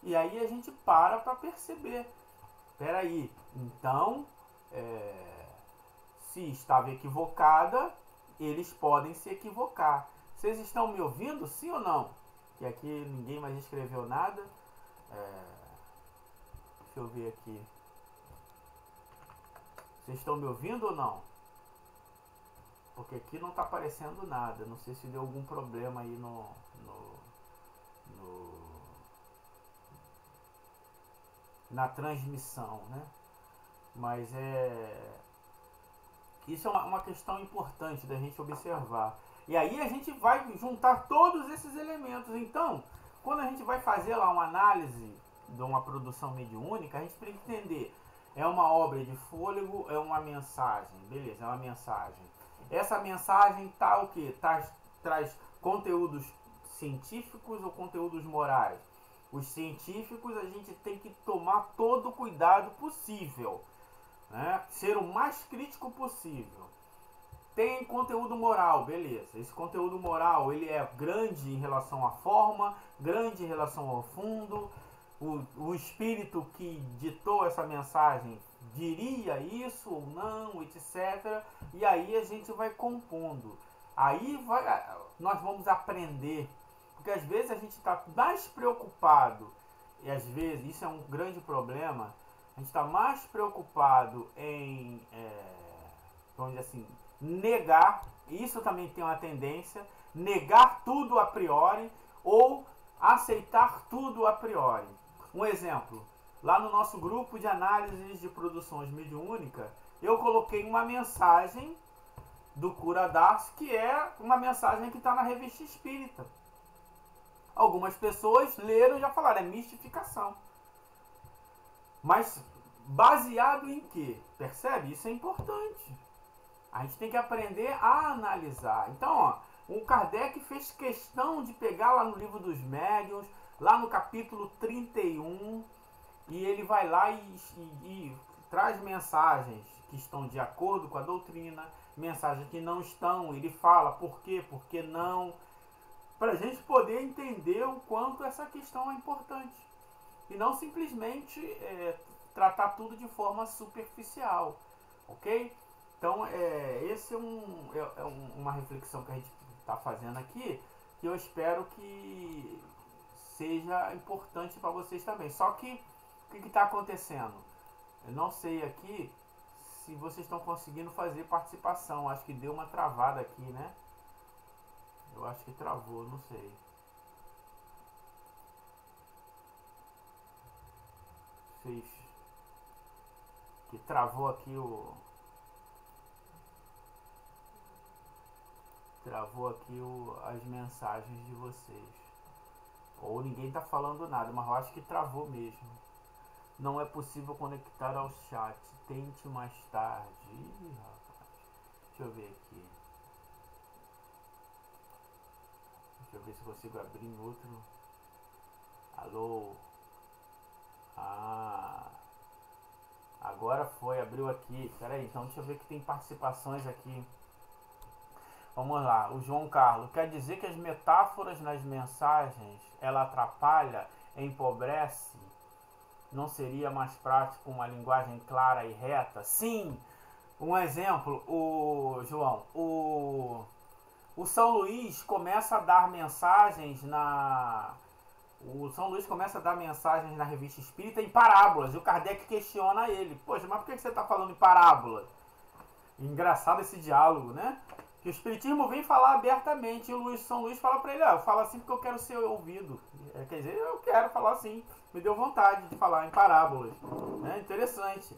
E aí a gente para perceber. Espera aí, então, se estava equivocada, eles podem se equivocar. Vocês estão me ouvindo, sim ou não? Que aqui ninguém mais escreveu nada. Deixa eu ver aqui. Vocês estão me ouvindo ou não? Porque aqui não está aparecendo nada. Não sei se deu algum problema aí no na transmissão, né? Mas isso é uma questão importante da gente observar. E aí a gente vai juntar todos esses elementos. Então, quando a gente vai fazer lá uma análise de uma produção mediúnica, a gente tem que entender: é uma obra de fôlego, é uma mensagem, beleza, é uma mensagem. Essa mensagem tá o quê? Traz conteúdos científicos ou conteúdos morais? Os científicos a gente tem que tomar todo o cuidado possível, né? Ser o mais crítico possível. Tem conteúdo moral, beleza. Esse conteúdo moral, ele é grande em relação à forma, grande em relação ao fundo. O espírito que ditou essa mensagem diria isso ou não, etc. E aí a gente vai compondo. Aí nós vamos aprender. Porque às vezes a gente está mais preocupado, e às vezes isso é um grande problema, a gente está mais preocupado em, vamos dizer assim, negar, isso também tem uma tendência, negar tudo a priori ou aceitar tudo a priori. Um exemplo, lá no nosso grupo de análises de produções mediúnicas, eu coloquei uma mensagem do Cura Darcy, que é uma mensagem que está na Revista Espírita. Algumas pessoas leram e já falaram, é mistificação. Mas baseado em quê? Percebe? Isso é importante. A gente tem que aprender a analisar. Então, ó, o Kardec fez questão de pegar lá no Livro dos Médiuns, lá no capítulo 31, e ele vai lá e traz mensagens que estão de acordo com a doutrina, mensagens que não estão, ele fala por quê, por que não, para a gente poder entender o quanto essa questão é importante. E não simplesmente tratar tudo de forma superficial, ok? Então, esse é uma reflexão que a gente está fazendo aqui, que eu espero que seja importante para vocês também. Só que, o que está acontecendo? Eu não sei aqui se vocês estão conseguindo fazer participação. Acho que deu uma travada aqui, né? Eu acho que travou, não sei. Fez. Que travou aqui as mensagens de vocês. Ou ninguém tá falando nada, mas eu acho que travou mesmo. Não é possível conectar ao chat. Tente mais tarde. Ih, rapaz. Deixa eu ver aqui. Deixa eu ver se consigo abrir em outro. Alô? Ah. Agora foi, abriu aqui. Pera aí, então deixa eu ver que tem participações aqui. Vamos lá, o João Carlos. Quer dizer que as metáforas nas mensagens, ela atrapalha, empobrece? Não seria mais prático uma linguagem clara e reta? Sim! Um exemplo, João, o São Luís começa a dar mensagens na Revista Espírita em parábolas. E o Kardec questiona ele. Poxa, mas por que você está falando em parábola? Engraçado esse diálogo, né? Que o Espiritismo vem falar abertamente. E o São Luís fala para ele, eu falo assim porque eu quero ser ouvido. Quer dizer, eu quero falar assim. Me deu vontade de falar em parábolas. Interessante.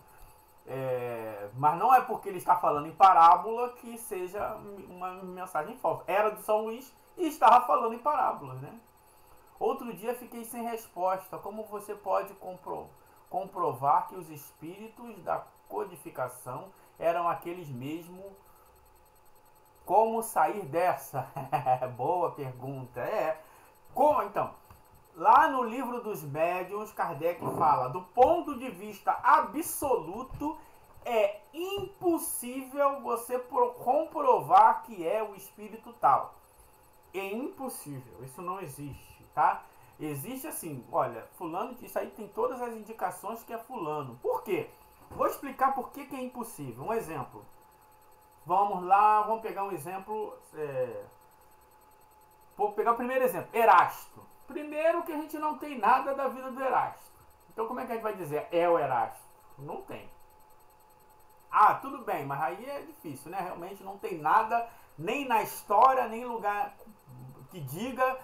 Mas não é porque ele está falando em parábola que seja uma mensagem falsa. Era do São Luís e estava falando em parábolas, né? Outro dia fiquei sem resposta. Como você pode comprovar que os espíritos da codificação eram aqueles mesmos? Como sair dessa? Boa pergunta. Como então? Lá no Livro dos Médiuns, Kardec fala, do ponto de vista absoluto, é impossível você comprovar que é o espírito tal. É impossível, isso não existe, tá? Existe assim, olha, fulano, isso aí tem todas as indicações que é fulano. Por quê? Vou explicar por que é impossível. Um exemplo. Vamos lá, vamos pegar um exemplo. Vou pegar o primeiro exemplo, Erasto. Primeiro que a gente não tem nada da vida do Erasto. Então como é que a gente vai dizer é o Erasto? Não tem. Ah, tudo bem, mas aí é difícil, né? Realmente não tem nada, nem na história, nem em lugar que diga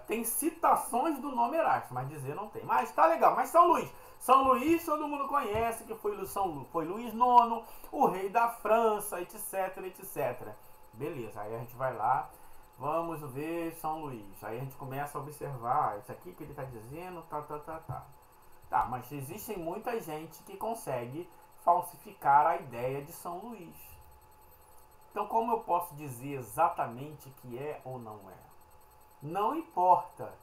Tem citações do nome Erasto, mas dizer não tem. Mas tá legal. Mas São Luís. São Luís todo mundo conhece, que foi Luís IX, o rei da França, etc, etc. Beleza, aí a gente vai lá, vamos ver São Luís. Aí a gente começa a observar, isso aqui que ele está dizendo, tá. Tá, mas existe muita gente que consegue falsificar a ideia de São Luís. Então como eu posso dizer exatamente que é ou não é? Não importa.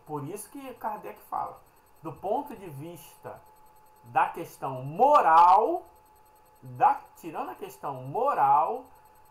Por isso que Kardec fala. Do ponto de vista da questão moral, tirando a questão moral,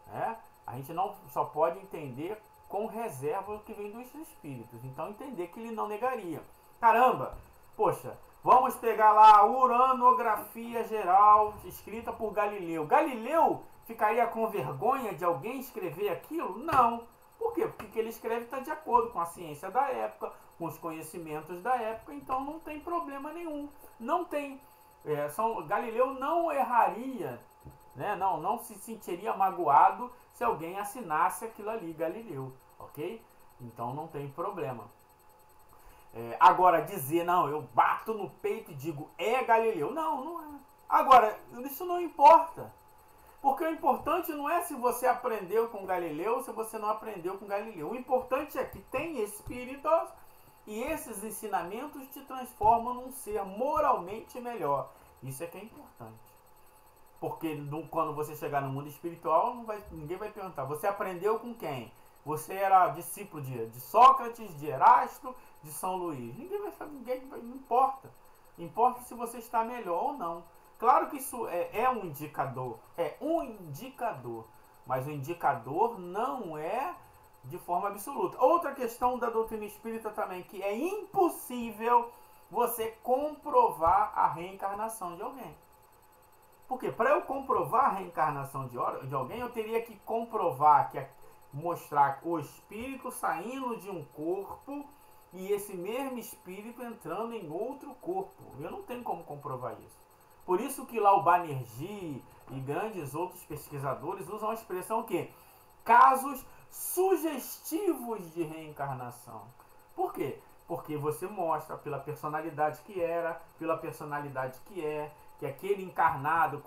né, a gente não só pode entender com reserva o que vem dos espíritos. Então entender que ele não negaria. Caramba, poxa, vamos pegar lá a uranografia geral escrita por Galileu. Galileu ficaria com vergonha de alguém escrever aquilo? Não. Por quê? Porque o que ele escreve está de acordo com a ciência da época, com os conhecimentos da época, então não tem problema nenhum. Não tem. Galileu não erraria, né? Não se sentiria magoado se alguém assinasse aquilo ali, Galileu, ok? Então não tem problema. Agora dizer, não, eu bato no peito e digo, é Galileu. Não é. Agora, isso não importa. Porque o importante não é se você aprendeu com Galileu ou se você não aprendeu com Galileu. O importante é que tem espíritos e esses ensinamentos te transformam num ser moralmente melhor. Isso é que é importante. Porque quando você chegar no mundo espiritual, ninguém vai perguntar, você aprendeu com quem? Você era discípulo de Sócrates, de Erasto, de São Luís. Ninguém vai saber, não importa. Importa se você está melhor ou não. Claro que isso é um indicador, mas o indicador não é de forma absoluta. Outra questão da doutrina espírita também, que é impossível você comprovar a reencarnação de alguém. Porque para eu comprovar a reencarnação de alguém, eu teria que comprovar, mostrar o espírito saindo de um corpo e esse mesmo espírito entrando em outro corpo. Eu não tenho como comprovar isso. Por isso que lá o Banerjee e grandes outros pesquisadores usam a expressão que casos sugestivos de reencarnação. Por quê? Porque você mostra pela personalidade que era, pela personalidade que aquele encarnado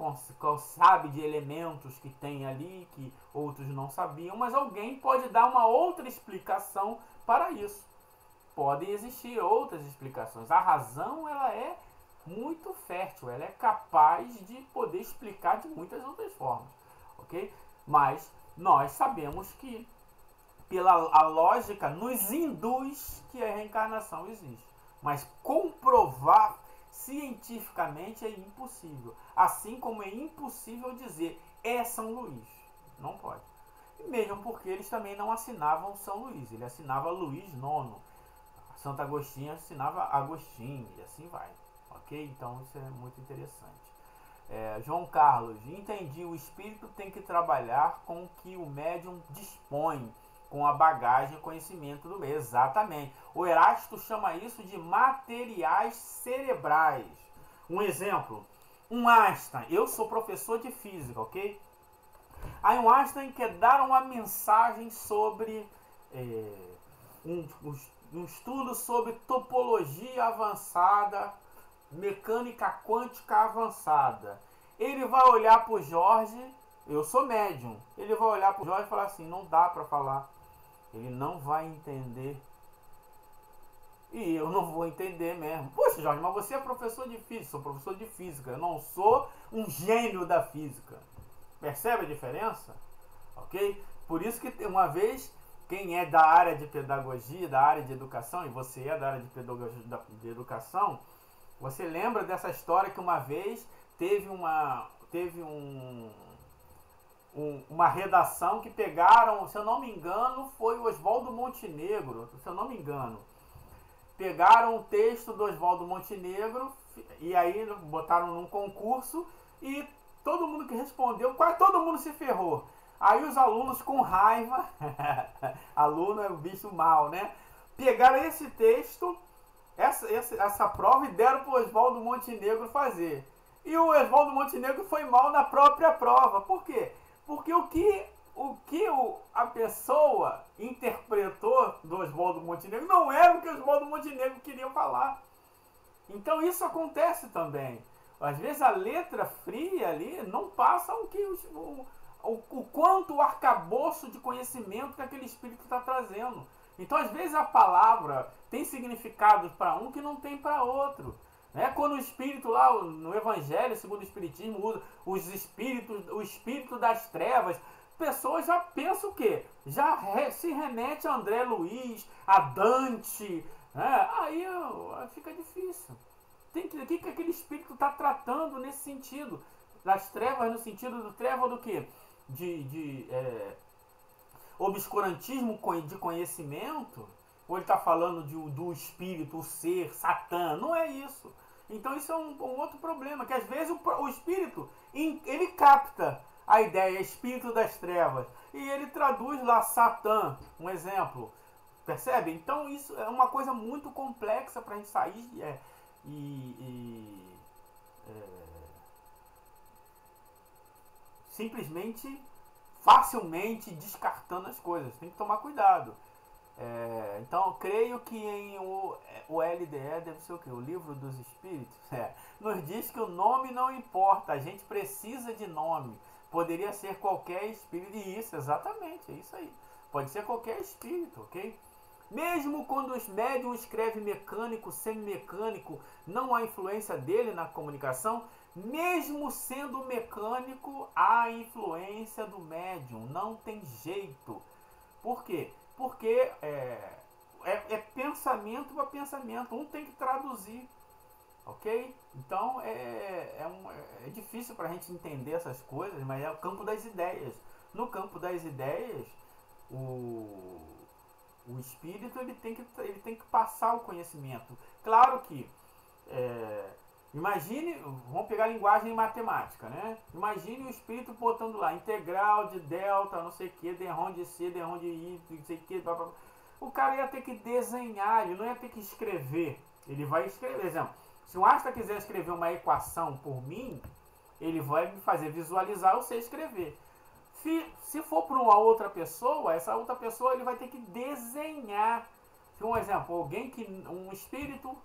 sabe de elementos que tem ali, que outros não sabiam, mas alguém pode dar uma outra explicação para isso. Podem existir outras explicações. A razão, ela é muito fértil, ela é capaz de poder explicar de muitas outras formas, ok? Mas nós sabemos que a lógica nos induz que a reencarnação existe, mas comprovar cientificamente é impossível, assim como é impossível dizer é São Luís, não pode, mesmo porque eles também não assinavam São Luís, ele assinava Luís IX, Santo Agostinho assinava Agostinho e assim vai. Ok? Então isso é muito interessante. João Carlos, entendi, o espírito tem que trabalhar com o que o médium dispõe, com a bagagem e conhecimento do meio. Exatamente. O Erasto chama isso de materiais cerebrais. Um exemplo, um Einstein, eu sou professor de física, ok? Aí um Einstein quer dar uma mensagem sobre um estudo sobre topologia avançada, mecânica quântica avançada. Ele vai olhar para o Jorge, eu sou médium, ele vai olhar para o Jorge e falar assim, não dá para falar, ele não vai entender. E eu não vou entender mesmo. Poxa, Jorge, mas você é professor de física, sou professor de física, eu não sou um gênio da física. Percebe a diferença? Ok? Por isso que uma vez, quem é da área de pedagogia, da área de educação, e você é da área de pedagogia de educação, você lembra dessa história que uma vez teve uma redação que pegaram, se eu não me engano, foi o Oswaldo Montenegro, se eu não me engano. Pegaram o texto do Oswaldo Montenegro e aí botaram num concurso e todo mundo que respondeu, quase todo mundo se ferrou. Aí os alunos com raiva, aluno é o bicho mal, né? Pegaram esse texto, essa prova e deram para o Oswaldo Montenegro fazer. E o Oswaldo Montenegro foi mal na própria prova. Por quê? Porque o que o que a pessoa interpretou do Oswaldo Montenegro não era o que o Oswaldo Montenegro queria falar. Então isso acontece também. Às vezes a letra fria ali não passa o quanto o arcabouço de conhecimento que aquele espírito está trazendo. Então às vezes a palavra tem significado para um que não tem para outro. Né? Quando o espírito lá no Evangelho, segundo o Espiritismo, usa o espírito das trevas, pessoas já pensam o quê? Se remete a André Luiz, a Dante, né? Aí fica difícil. O que aquele espírito está tratando nesse sentido? Das trevas, no sentido do treva do quê? De obscurantismo de conhecimento? Ou ele está falando do espírito, o ser, Satã? Não é isso. Então isso é um outro problema, que às vezes o espírito, ele capta a ideia, espírito das trevas, e ele traduz lá Satã, um exemplo. Percebe? Então isso é uma coisa muito complexa para a gente sair simplesmente, facilmente descartando as coisas. Tem que tomar cuidado. Então, creio que em o LDE deve ser o quê? O Livro dos Espíritos? Nos diz que o nome não importa, a gente precisa de nome. Poderia ser qualquer espírito, e isso, exatamente, é isso aí. Pode ser qualquer espírito, ok? Mesmo quando os médiums escrevem mecânico, semimecânico, não há influência dele na comunicação, mesmo sendo mecânico, há influência do médium, não tem jeito. Por quê? Porque é pensamento para pensamento, um tem que traduzir, ok? Então é difícil para a gente entender essas coisas, mas é o campo das ideias. No campo das ideias, o espírito ele tem que passar o conhecimento. Claro que imagine, vamos pegar a linguagem matemática, né? Imagine o espírito botando lá integral de delta, não sei o que, derrom de C, derrom de I, não sei o que, blá, blá, blá. O cara ia ter que desenhar, ele não ia ter que escrever. Ele vai escrever, por exemplo, se um Einstein quiser escrever uma equação por mim, ele vai me fazer visualizar, eu sei escrever. Se for para uma outra pessoa, essa outra pessoa ele vai ter que desenhar. Um exemplo, um espírito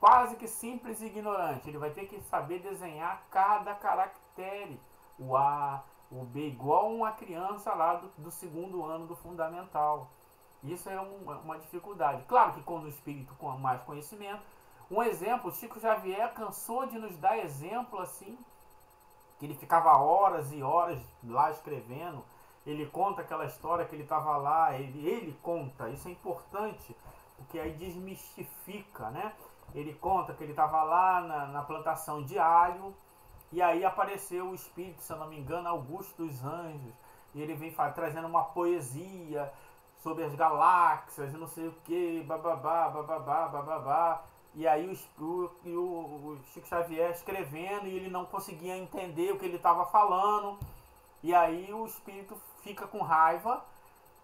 quase que simples e ignorante, ele vai ter que saber desenhar cada caractere, o A, o B, igual uma criança lá do segundo ano do fundamental. Isso é uma dificuldade. Claro que quando o espírito com mais conhecimento, um exemplo, Chico Xavier cansou de nos dar exemplo assim, que ele ficava horas e horas lá escrevendo. Ele conta aquela história que ele estava lá, ele conta, isso é importante, porque aí desmistifica, né? Ele conta que ele estava lá na plantação de alho, e aí apareceu o espírito, se eu não me engano, Augusto dos Anjos, e ele vem trazendo uma poesia sobre as galáxias, não sei o que, bababá, bababá, bababá. E aí o Chico Xavier escrevendo, e ele não conseguia entender o que ele estava falando, e aí o espírito fica com raiva,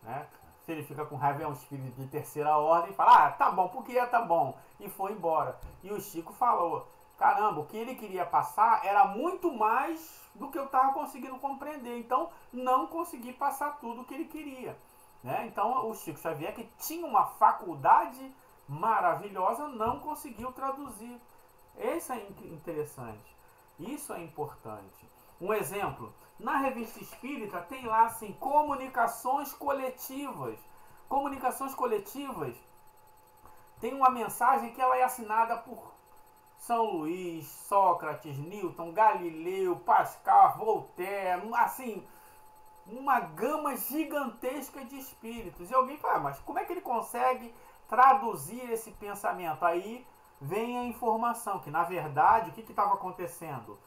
né? Se ele fica com raiva, é um espírito de terceira ordem, e fala, tá bom, porque tá bom, e foi embora. E o Chico falou, caramba, o que ele queria passar era muito mais do que eu estava conseguindo compreender, então não consegui passar tudo o que ele queria, né? Então o Chico Xavier, que tinha uma faculdade maravilhosa, não conseguiu traduzir. Isso é interessante, isso é importante. Um exemplo, na Revista Espírita tem lá assim, comunicações coletivas. Comunicações coletivas tem uma mensagem que ela é assinada por São Luís, Sócrates, Newton, Galileu, Pascal, Voltaire, assim, uma gama gigantesca de espíritos. E alguém fala, mas como é que ele consegue traduzir esse pensamento? Aí vem a informação que, na verdade, o que estava acontecendo?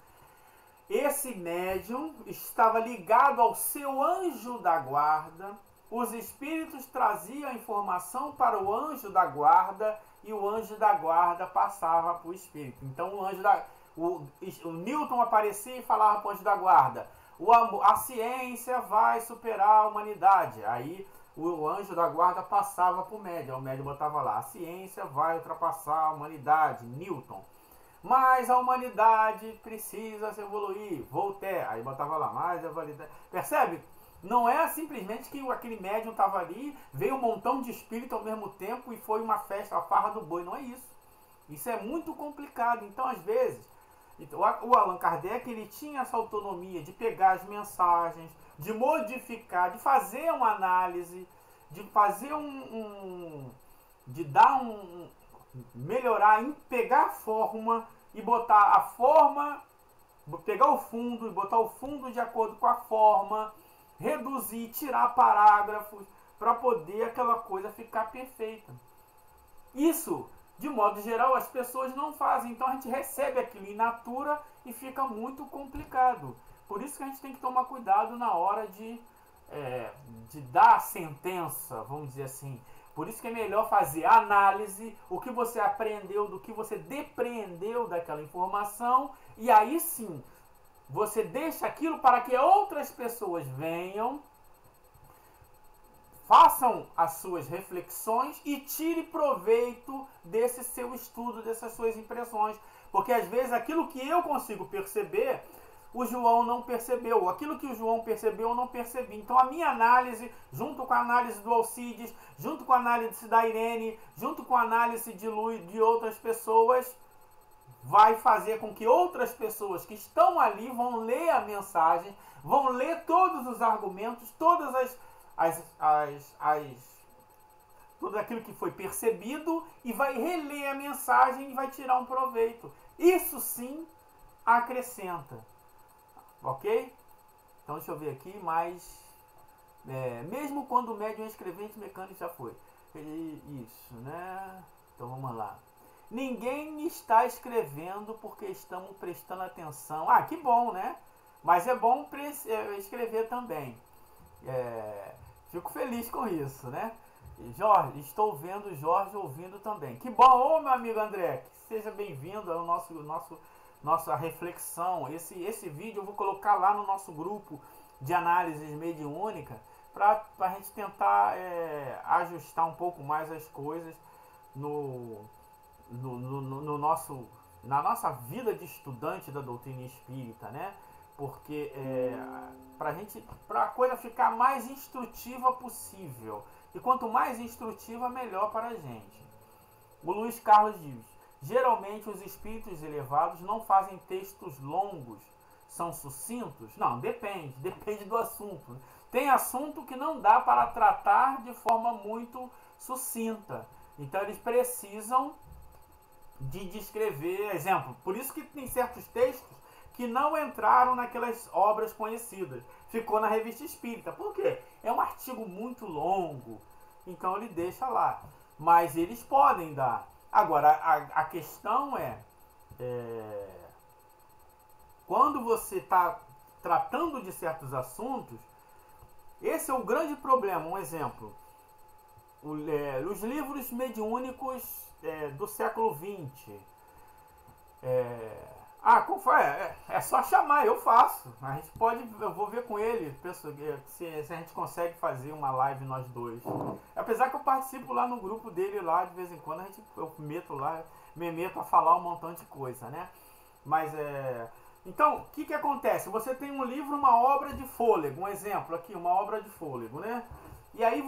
Esse médium estava ligado ao seu anjo da guarda, os espíritos traziam a informação para o anjo da guarda e o anjo da guarda passava para o espírito. Então o Newton aparecia e falava para o anjo da guarda, a ciência vai superar a humanidade. Aí o anjo da guarda passava para o médium botava lá, a ciência vai ultrapassar a humanidade, Newton. Mas a humanidade precisa se evoluir, Voltaire. Aí botava lá, mais a humanidade. Percebe? Não é simplesmente que aquele médium estava ali, veio um montão de espírito ao mesmo tempo e foi uma festa, a farra do boi. Não é isso. Isso é muito complicado. Então, às vezes, o Allan Kardec ele tinha essa autonomia de pegar as mensagens, de modificar, de fazer uma análise, de fazer de dar melhorar, pegar a forma e botar a forma, pegar o fundo e botar o fundo de acordo com a forma, reduzir, tirar parágrafos para poder aquela coisa ficar perfeita. Isso, de modo geral, as pessoas não fazem. Então a gente recebe aquilo in natura e fica muito complicado. Por isso que a gente tem que tomar cuidado na hora de dar a sentença, vamos dizer assim. Por isso que é melhor fazer análise, o que você aprendeu, do que você depreendeu daquela informação, e aí sim, você deixa aquilo para que outras pessoas venham, façam as suas reflexões e tire proveito desse seu estudo, dessas suas impressões. Porque às vezes aquilo que eu consigo perceber, o João não percebeu. Aquilo que o João percebeu, eu não percebi. Então a minha análise, junto com a análise do Alcides, junto com a análise da Irene, junto com a análise de outras pessoas, vai fazer com que outras pessoas que estão ali vão ler a mensagem, vão ler todos os argumentos, todas tudo aquilo que foi percebido e vai reler a mensagem e vai tirar um proveito. Isso sim acrescenta. Ok? Então deixa eu ver aqui, mas mesmo quando o médium é escrevente mecânico já foi. Isso, né? Então vamos lá. Ninguém está escrevendo porque estamos prestando atenção. Ah, que bom, né? Mas é bom escrever também. Fico feliz com isso, né? Jorge, estou vendo o Jorge ouvindo também. Que bom, ô meu amigo André, seja bem-vindo ao nossa reflexão. Esse vídeo eu vou colocar lá no nosso grupo de análises mediúnica para a gente tentar ajustar um pouco mais as coisas na nossa vida de estudante da doutrina espírita, né? Porque para a coisa ficar mais instrutiva possível. E quanto mais instrutiva, melhor para a gente. O Luiz Carlos diz: geralmente os espíritos elevados não fazem textos longos, são sucintos? Não, depende do assunto. Tem assunto que não dá para tratar de forma muito sucinta. Então eles precisam de descrever, exemplo, por isso que tem certos textos que não entraram naquelas obras conhecidas. Ficou na Revista Espírita. Por quê? É um artigo muito longo. Então ele deixa lá. Mas eles podem dar. Agora, a questão quando você está tratando de certos assuntos, esse é o grande problema. Um exemplo. Os livros mediúnicos do século XX. É só chamar, eu faço. A gente eu vou ver com ele se a gente consegue fazer uma live nós dois. Apesar que eu participo lá no grupo dele lá, de vez em quando eu me meto a falar um montão de coisa, né? Mas então, o que acontece? Você tem um livro, uma obra de fôlego, um exemplo aqui, uma obra de fôlego, né? E aí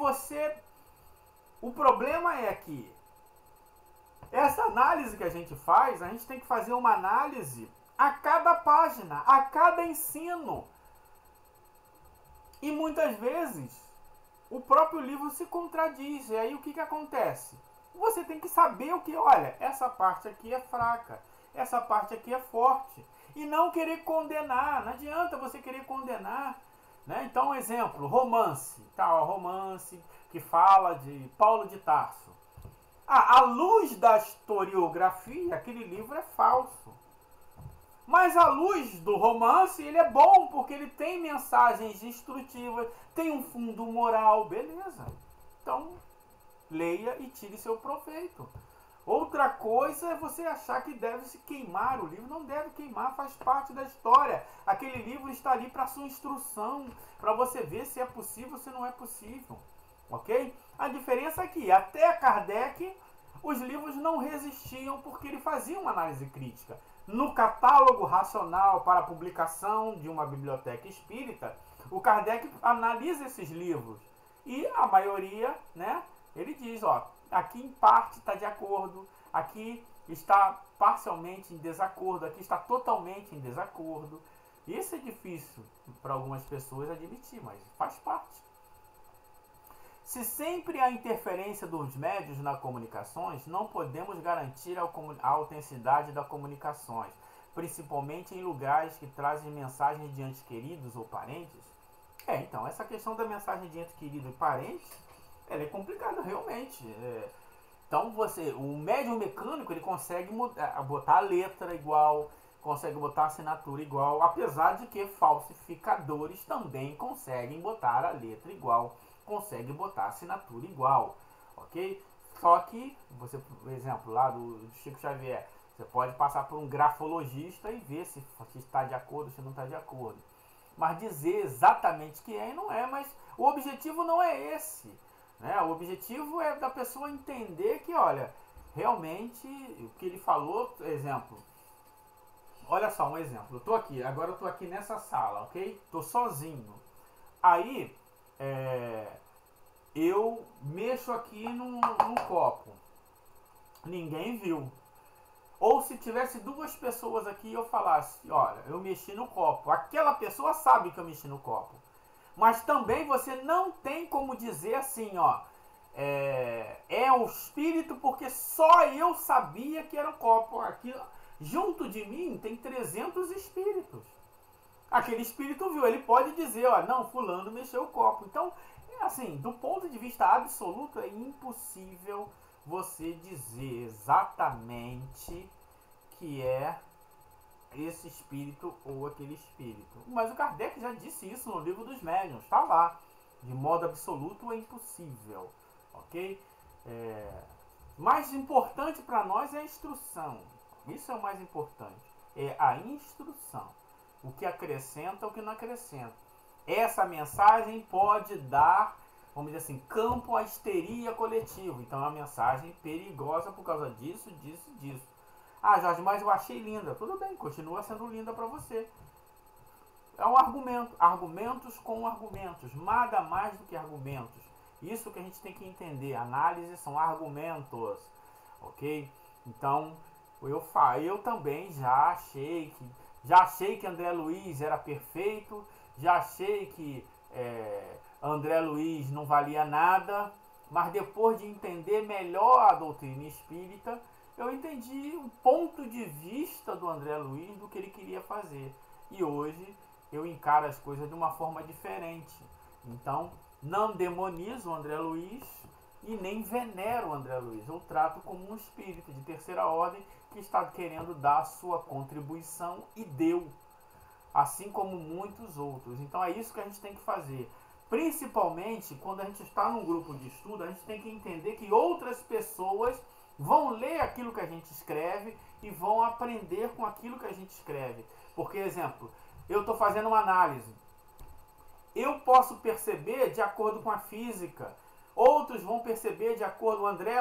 o problema é que essa análise que a gente faz, a gente tem que fazer uma análise a cada página, a cada ensino. E muitas vezes o próprio livro se contradiz. E aí o que acontece? Você tem que saber olha, essa parte aqui é fraca, essa parte aqui é forte. E não querer condenar, não adianta você querer condenar. Né? Então, um exemplo, romance que fala de Paulo de Tarso. À luz da historiografia, aquele livro é falso. Mas à luz do romance, ele é bom, porque ele tem mensagens instrutivas, tem um fundo moral, beleza. Então, leia e tire seu proveito. Outra coisa é você achar que deve se queimar o livro. Não deve queimar, faz parte da história. Aquele livro está ali para sua instrução, para você ver se é possível ou se não é possível. Ok? A diferença é que até Kardec os livros não resistiam porque ele fazia uma análise crítica. No catálogo racional para publicação de uma biblioteca espírita, o Kardec analisa esses livros e a maioria, né, ele diz, ó, aqui em parte está de acordo, aqui está parcialmente em desacordo, aqui está totalmente em desacordo. Isso é difícil para algumas pessoas admitir, mas faz parte. Se sempre há interferência dos médios nas comunicações, não podemos garantir a autenticidade das comunicações, principalmente em lugares que trazem mensagens de entes queridos ou parentes. Então, essa questão da mensagem de entes queridos e parentes, ela é complicada realmente. Então, o médium mecânico, ele consegue botar a letra igual, consegue botar a assinatura igual, apesar de que falsificadores também conseguem botar a letra igual, consegue botar a assinatura igual, ok? Só que, por exemplo, lá do Chico Xavier, você pode passar por um grafologista e ver se está de acordo, se não está de acordo. Mas dizer exatamente que é e não é, mas o objetivo não é esse, né? O objetivo é da pessoa entender que, olha, realmente, o que ele falou, exemplo, olha só um exemplo, agora eu tô aqui nessa sala, ok? Tô sozinho. Aí, eu mexo aqui num copo. Ninguém viu. Ou se tivesse duas pessoas aqui e eu falasse, olha, eu mexi no copo. Aquela pessoa sabe que eu mexi no copo. Mas também você não tem como dizer assim, ó, é o espírito porque só eu sabia que era o copo. Aqui, junto de mim tem 300 espíritos. Aquele espírito viu, ele pode dizer, ó, não, fulano mexeu o copo. Então, assim, do ponto de vista absoluto, é impossível você dizer exatamente que é esse espírito ou aquele espírito. Mas o Kardec já disse isso no livro dos médiuns, está lá. De modo absoluto é impossível, ok? Mais importante para nós é a instrução. Isso é o mais importante. É a instrução. O que acrescenta, o que não acrescenta. Essa mensagem pode dar, vamos dizer assim, campo à histeria coletiva. Então é uma mensagem perigosa por causa disso, disso, disso. Ah, Jorge, mas eu achei linda. Tudo bem, continua sendo linda para você. É um argumento. Argumentos com argumentos. Nada mais do que argumentos. Isso que a gente tem que entender. Análise são argumentos. Ok? Então, eu também já achei que André Luiz era perfeito. Já achei que André Luiz não valia nada. Mas depois de entender melhor a doutrina espírita, eu entendi o ponto de vista do André Luiz do que ele queria fazer. E hoje eu encaro as coisas de uma forma diferente. Então, não demonizo o André Luiz e nem venero o André Luiz. Eu trato como um espírito de terceira ordem que está querendo dar a sua contribuição e deu. Assim como muitos outros. Então é isso que a gente tem que fazer. Principalmente quando a gente está num grupo de estudo, a gente tem que entender que outras pessoas vão ler aquilo que a gente escreve e vão aprender com aquilo que a gente escreve. Porque, exemplo, eu estou fazendo uma análise. Eu posso perceber de acordo com a física. Outros vão perceber de acordo... O André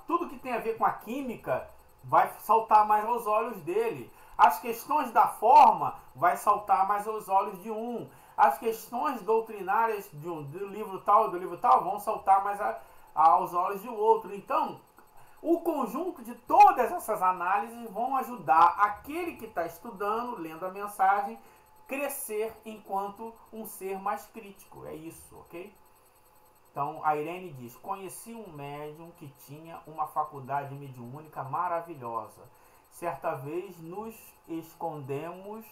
tudo que tem a ver com a química vai saltar mais aos olhos dele. As questões da forma vai saltar mais aos olhos de um. As questões doutrinárias do livro tal e do livro tal vão saltar mais aos olhos de outro. Então, o conjunto de todas essas análises vão ajudar aquele que está estudando, lendo a mensagem, crescer enquanto um ser mais crítico. É isso, ok? Então, a Irene diz, conheci um médium que tinha uma faculdade mediúnica maravilhosa. Certa vez nos escondemos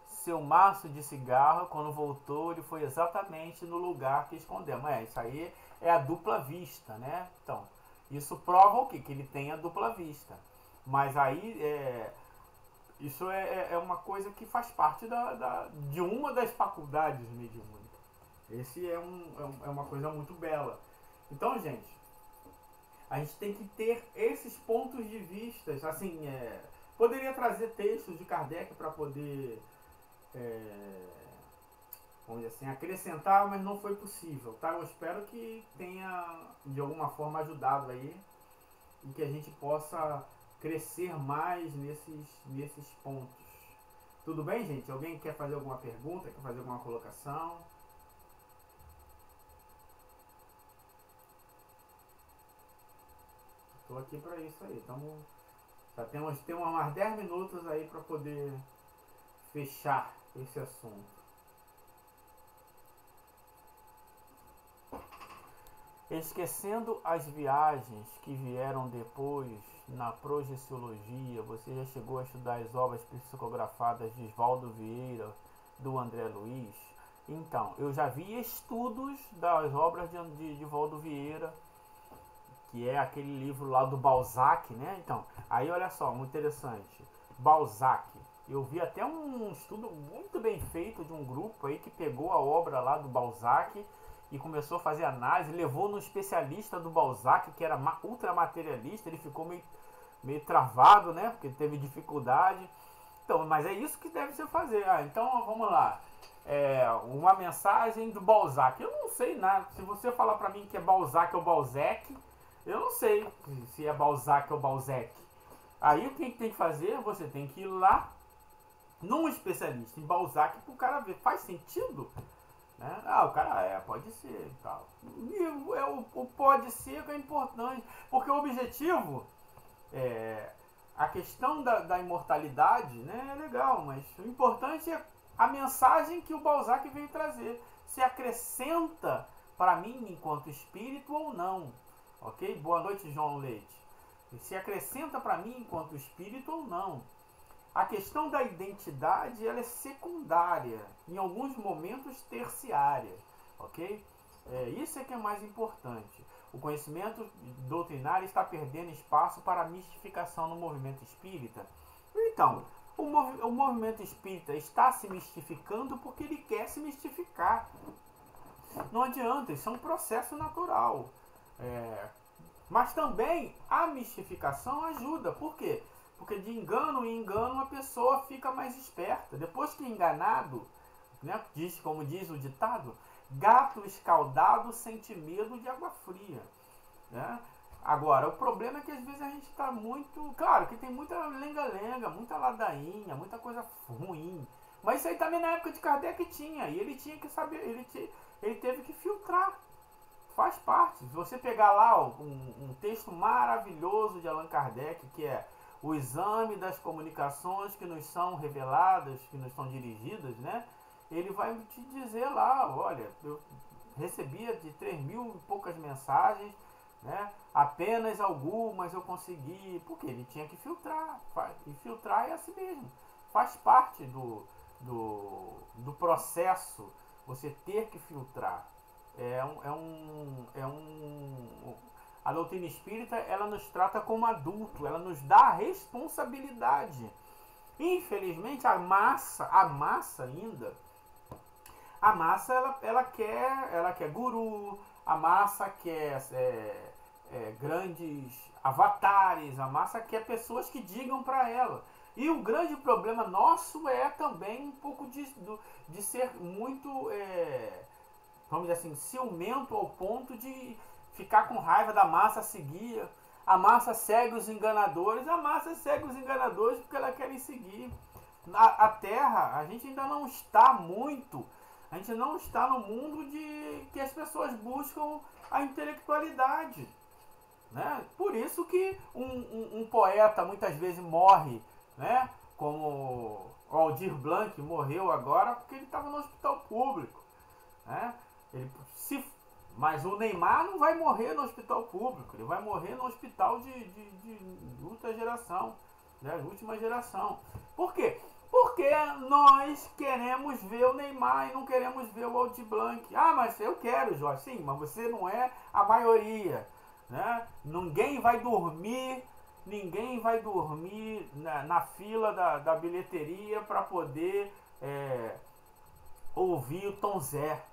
seu maço de cigarro, quando voltou ele foi exatamente no lugar que escondemos. Isso aí é a dupla vista, né? Então, isso prova o quê? Que ele tem a dupla vista. Mas aí, isso é uma coisa que faz parte de uma das faculdades mediúnicas. Esse é uma coisa muito bela. Então, gente, a gente tem que ter esses pontos de vista. Assim, poderia trazer textos de Kardec para poder... vamos dizer assim, acrescentar, mas não foi possível, tá? Eu espero que tenha de alguma forma ajudado aí e que a gente possa crescer mais nesses pontos, Tudo bem, gente? Alguém quer fazer alguma pergunta? Quer fazer alguma colocação? Estou aqui para isso aí. Então, já temos mais 10 minutos aí para poder fechar esse assunto. Esquecendo as viagens que vieram depois na projeciologia, você já chegou a estudar as obras psicografadas de Oswaldo Vieira, do André Luiz? Então, eu já vi estudos das obras de Oswaldo Vieira, que é aquele livro lá do Balzac, né? Então, aí olha só, muito interessante. Balzac. Eu vi até um estudo muito bem feito de um grupo aí que pegou a obra lá do Balzac e começou a fazer análise, levou no especialista do Balzac, que era ultramaterialista, ele ficou meio travado, né? Porque teve dificuldade. Então, mas é isso que deve se fazer. Então, vamos lá. Uma mensagem do Balzac. Eu não sei nada. Se você falar para mim que é Balzac ou Balzac, eu não sei se é Balzac ou Balzac. Aí o que tem que fazer? Você tem que ir lá num especialista em Balzac para o cara ver. Faz sentido? Né? O cara pode ser e tal. E o pode ser que é importante. Porque o objetivo, a questão da imortalidade, né, é legal, mas o importante é a mensagem que o Balzac veio trazer. Se acrescenta para mim enquanto espírito ou não. Ok? Boa noite, João Leite. Se acrescenta para mim enquanto espírito ou não. A questão da identidade, ela é secundária, em alguns momentos terciária, ok? Isso é que é mais importante. O conhecimento doutrinário está perdendo espaço para a mistificação no movimento espírita. Então, o movimento espírita está se mistificando porque ele quer se mistificar. Não adianta, isso é um processo natural. Mas também a mistificação ajuda. Por quê? Porque de engano em engano a pessoa fica mais esperta. Depois que é enganado, né, como diz o ditado, gato escaldado sente medo de água fria. Né? Agora, o problema é que às vezes a gente está muito... Claro que tem muita lenga-lenga, muita ladainha, muita coisa ruim. Mas isso aí também na época de Kardec tinha. E ele tinha que saber, ele teve que filtrar. Faz parte. Se você pegar lá um texto maravilhoso de Allan Kardec, que é o exame das comunicações que nos são reveladas, que nos são dirigidas, né? Ele vai te dizer lá, olha, eu recebia de 3.000 e poucas mensagens, né? Apenas algumas eu consegui, porque ele tinha que filtrar, e filtrar é assim mesmo. Faz parte do processo você ter que filtrar. A doutrina espírita, ela nos trata como adulto, ela nos dá a responsabilidade. Infelizmente, a massa ainda, ela quer guru, a massa quer grandes avatares, a massa quer pessoas que digam para ela. E o grande problema nosso é também um pouco de ser muito... vamos dizer assim, ciumento ao ponto de ficar com raiva da massa seguir. A massa segue os enganadores, porque ela querem seguir. A Terra, a gente ainda não está a gente não está no mundo de que as pessoas buscam a intelectualidade. Né? Por isso que um poeta muitas vezes morre, né? Como o Aldir Blanc morreu agora porque ele estava no hospital público. Né? Mas o Neymar não vai morrer no hospital público, ele vai morrer no hospital de outra geração, né? Última geração. Por quê? Porque nós queremos ver o Neymar e não queremos ver o Aldir Blanc. Mas eu quero, Jorge. Sim, mas você não é a maioria. Né? Ninguém vai dormir na fila da bilheteria para poder ouvir o Tom Zé.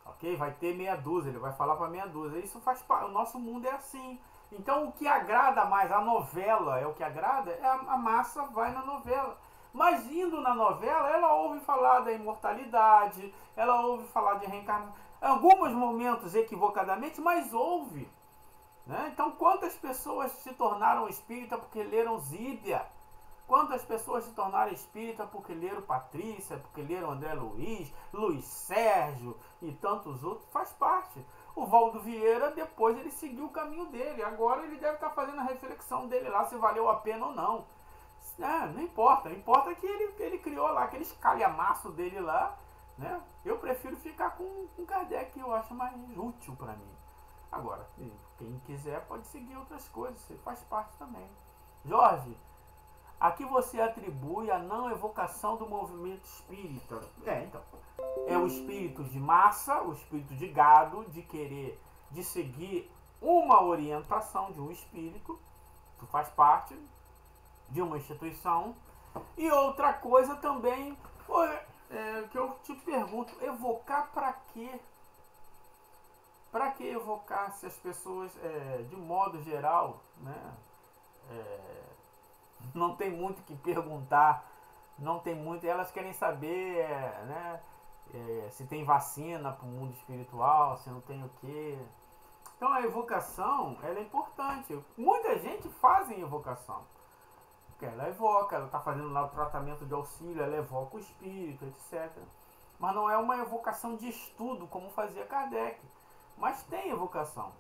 Ok? Vai ter meia dúzia, ele vai falar para meia dúzia. Isso faz parte, o nosso mundo é assim. Então o que agrada mais, a novela é o que agrada, a massa vai na novela. Mas indo na novela, ela ouve falar da imortalidade, ela ouve falar de reencarnação. Em alguns momentos equivocadamente, mas ouve. Né? Então quantas pessoas se tornaram espírita porque leram Zíbia? Quantas pessoas se tornaram espírita porque leram Patrícia, porque leram André Luiz, Luiz Sérgio e tantos outros? Faz parte. O Valdo Vieira, depois ele seguiu o caminho dele. Agora ele deve estar fazendo a reflexão dele lá, se valeu a pena ou não. Não importa. Importa que ele criou lá aqueles calhamaços dele lá, né? Eu prefiro ficar com Kardec, que eu acho mais útil para mim. Agora, quem quiser pode seguir outras coisas, você faz parte também. Jorge, a que você atribui a não evocação do movimento espírita? Então, é o espírito de massa, o espírito de gado, de seguir uma orientação de um espírito, que faz parte de uma instituição. E outra coisa também, que eu te pergunto, evocar para quê? Para que evocar se as pessoas, de modo geral, né, não tem muito o que perguntar, não tem muito, elas querem saber, né, se tem vacina para o mundo espiritual, se não tem o quê. Então a evocação, ela é importante. Muita gente faz evocação. Ela evoca, ela está fazendo lá o tratamento de auxílio, ela evoca o espírito, etc. Mas não é uma evocação de estudo, como fazia Kardec. Mas tem evocação.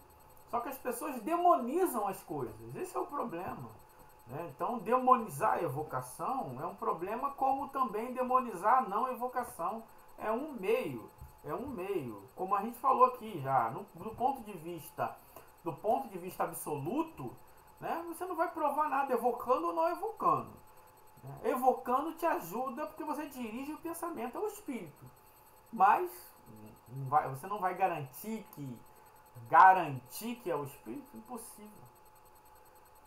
Só que as pessoas demonizam as coisas. Esse é o problema. Né? Então, demonizar a evocação é um problema, como também demonizar a não evocação. É um meio. Como a gente falou aqui já, do ponto de vista absoluto, né? Você não vai provar nada evocando ou não evocando. Evocando te ajuda porque você dirige o pensamento ao espírito. Mas você não vai garantir que é o espírito? Impossível.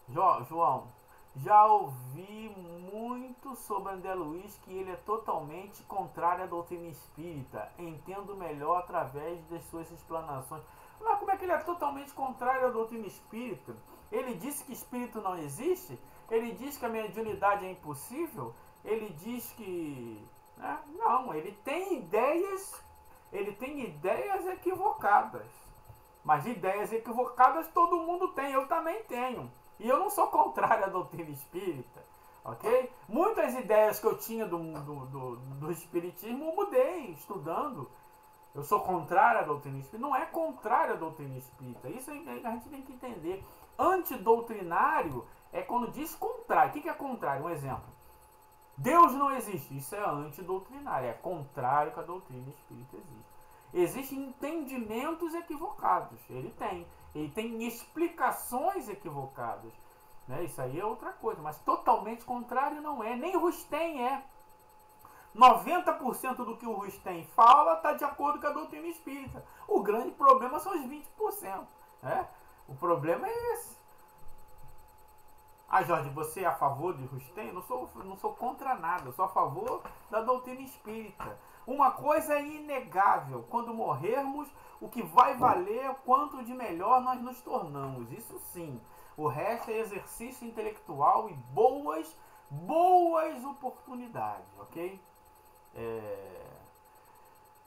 João, já ouvi muito sobre André Luiz que ele é totalmente contrário à doutrina espírita. Entendo melhor através das suas explanações. Mas como é que ele é totalmente contrário à doutrina espírita? Ele disse que espírito não existe? Ele diz que a mediunidade é impossível? Ele diz que... Não, ele tem ideias equivocadas. Mas ideias equivocadas todo mundo tem, eu também tenho. E eu não sou contrário à doutrina espírita, ok? Muitas ideias que eu tinha do espiritismo eu mudei estudando. Eu sou contrário à doutrina espírita. Não é contrário à doutrina espírita. Isso a gente tem que entender. Antidoutrinário é quando diz contrário. O que é contrário? Um exemplo. Deus não existe. Isso é antidoutrinário. É contrário que a doutrina espírita existe. Existem entendimentos equivocados. Ele tem explicações equivocadas. Né? Isso aí é outra coisa. Mas totalmente contrário não é. Nem Rustem é. 90% do que o Rustem fala está de acordo com a doutrina espírita. O grande problema são os 20%. Né? O problema é esse. Jorge, você é a favor de Rustem? Eu não sou contra nada. Eu sou a favor da doutrina espírita. Uma coisa é inegável. Quando morrermos, o que vai valer é quanto de melhor nós nos tornamos. Isso sim. O resto é exercício intelectual e boas oportunidades, ok?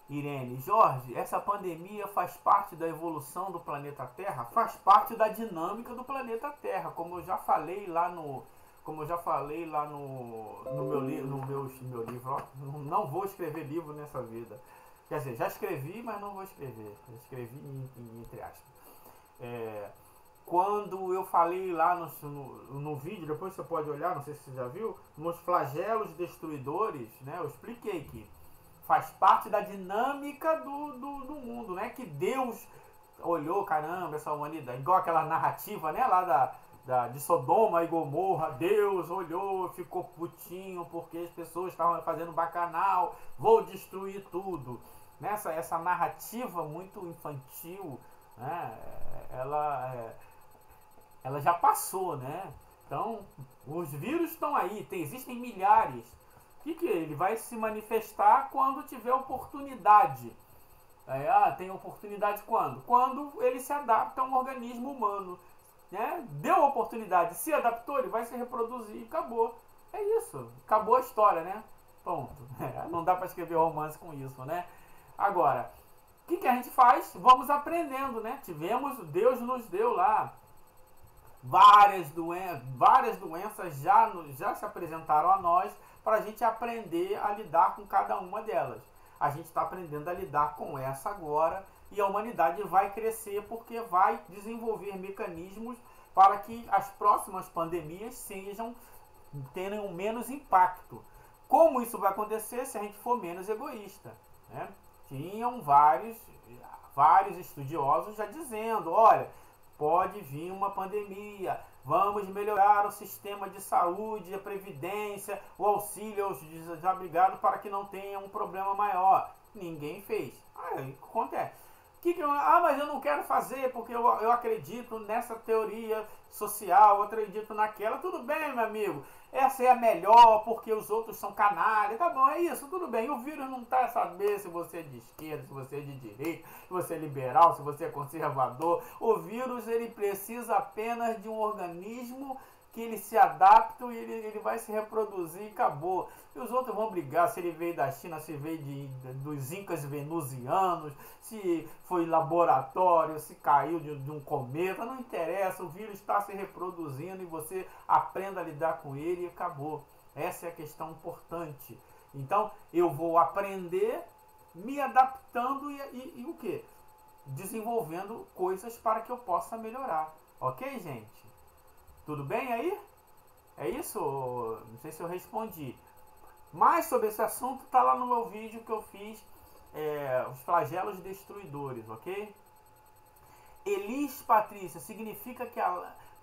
Irene, Jorge, essa pandemia faz parte da evolução do planeta Terra? Faz parte da dinâmica do planeta Terra, como eu já falei lá no meu livro. Ó, não vou escrever livro nessa vida. Quer dizer, já escrevi, mas não vou escrever. Escrevi entre aspas. Quando eu falei lá no vídeo, depois você pode olhar, não sei se você já viu, nos flagelos destruidores, né? Eu expliquei que faz parte da dinâmica do mundo, né? Que Deus olhou, caramba, essa humanidade, igual aquela narrativa, né? Lá de Sodoma e Gomorra, Deus olhou, ficou putinho porque as pessoas estavam fazendo bacanal, vou destruir tudo. Nessa essa narrativa muito infantil, né? Ela já passou, né? Então, os vírus estão aí, existem milhares. Que ele vai se manifestar quando tiver oportunidade. Tem oportunidade quando? Quando ele se adapta a um organismo humano. Né? Deu oportunidade, se adaptou, ele vai se reproduzir e acabou. É isso, acabou a história, né? Ponto. Não dá para escrever romance com isso, né? Agora, o que a gente faz? Vamos aprendendo, né? Deus nos deu lá várias doenças já se apresentaram a nós para a gente aprender a lidar com cada uma delas. A gente está aprendendo a lidar com essa agora e a humanidade vai crescer porque vai desenvolver mecanismos para que as próximas pandemias tenham menos impacto. Como isso vai acontecer se a gente for menos egoísta, né? Tinham vários estudiosos já dizendo, olha, pode vir uma pandemia, vamos melhorar o sistema de saúde, a previdência, o auxílio aos desabrigados para que não tenha um problema maior. Ninguém fez. Aí acontece. Mas eu não quero fazer porque eu acredito nessa teoria social, eu acredito naquela. Tudo bem, meu amigo. Essa é a melhor porque os outros são canalha. Tá bom, é isso, tudo bem. O vírus não está a saber se você é de esquerda, se você é de direita, se você é liberal, se você é conservador. O vírus, ele precisa apenas de um organismo que ele se adapta e ele vai se reproduzir e acabou. E os outros vão brigar se ele veio da China, se veio dos incas venusianos, se foi laboratório, se caiu de um cometa, não interessa, o vírus está se reproduzindo e você aprenda a lidar com ele e acabou. Essa é a questão importante. Então, eu vou aprender me adaptando e o quê? Desenvolvendo coisas para que eu possa melhorar. Ok, gente? Tudo bem aí? É isso? Não sei se eu respondi. Mais sobre esse assunto está lá no meu vídeo que eu fiz, os flagelos destruidores, ok? Elis Patrícia,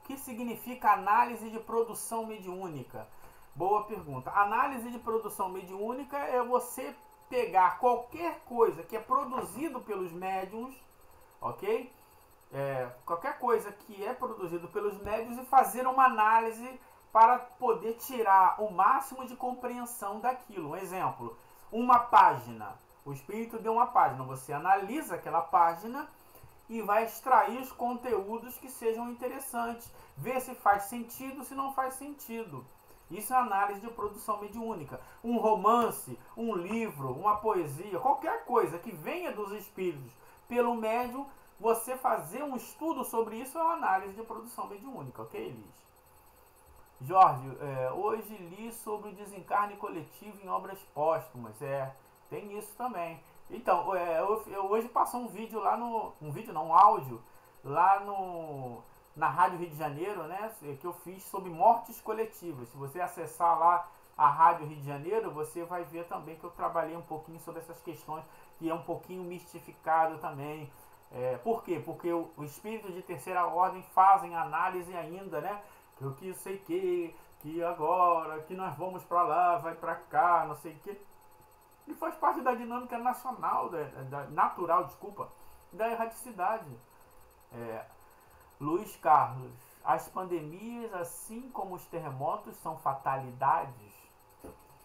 que significa análise de produção mediúnica? Boa pergunta. Análise de produção mediúnica é você pegar qualquer coisa que é produzido pelos médiuns, ok? Qualquer coisa que é produzido pelos médiuns e fazer uma análise para poder tirar o máximo de compreensão daquilo. Um exemplo, uma página. O espírito deu uma página. Você analisa aquela página e vai extrair os conteúdos que sejam interessantes. Ver se faz sentido, se não faz sentido. Isso é análise de produção mediúnica. Um romance, um livro, uma poesia, qualquer coisa que venha dos espíritos pelo médium, você fazer um estudo sobre isso é uma análise de produção mediúnica, ok, Elis? Jorge, hoje li sobre o desencarne coletivo em obras póstumas. Tem isso também. Então, hoje passou um vídeo lá um áudio lá na Rádio Rio de Janeiro, né? Que eu fiz sobre mortes coletivas. Se você acessar lá a Rádio Rio de Janeiro, você vai ver também que eu trabalhei um pouquinho sobre essas questões, que é um pouquinho mistificado também. Por quê? Porque o espírito de terceira ordem fazem análise ainda, né? Que eu sei que agora, que nós vamos para lá, vai para cá, não sei o que. E faz parte da dinâmica nacional, natural, da erraticidade. Luiz Carlos, as pandemias, assim como os terremotos, são fatalidades?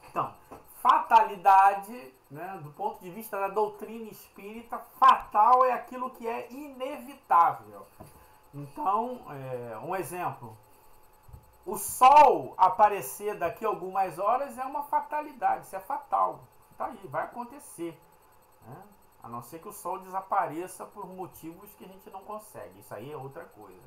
Então, fatalidade, né, do ponto de vista da doutrina espírita, fatal é aquilo que é inevitável. Então, um exemplo. O sol aparecer daqui a algumas horas é uma fatalidade, isso é fatal. Tá aí, vai acontecer. Né? A não ser que o sol desapareça por motivos que a gente não consegue. Isso aí é outra coisa.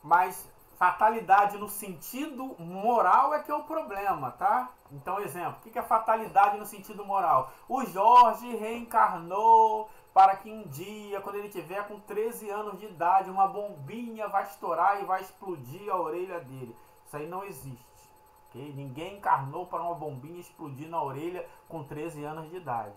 Mas fatalidade no sentido moral é que é o problema, tá? Então, exemplo, o que é fatalidade no sentido moral? O Jorge reencarnou para que um dia, quando ele tiver com 13 anos de idade, uma bombinha vai estourar e vai explodir a orelha dele. Isso aí não existe. Okay? Ninguém encarnou para uma bombinha explodir na orelha com 13 anos de idade.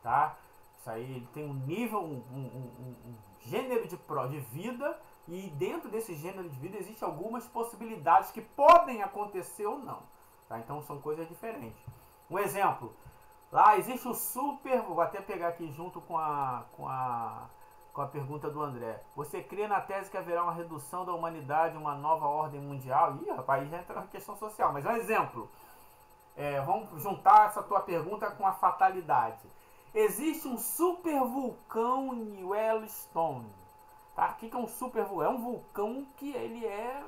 Tá? Isso aí ele tem um nível, um gênero de vida, e dentro desse gênero de vida existem algumas possibilidades que podem acontecer ou não. Tá? Então são coisas diferentes. Um exemplo. Lá existe o super... Vou até pegar aqui junto com a pergunta do André. Você crê na tese que haverá uma redução da humanidade, uma nova ordem mundial? Ih, rapaz, já entra na questão social. Mas é um exemplo. Vamos juntar essa tua pergunta com a fatalidade. Existe um super vulcão em Yellowstone. Tá? O que é um super vulcão? É um vulcão que ele é...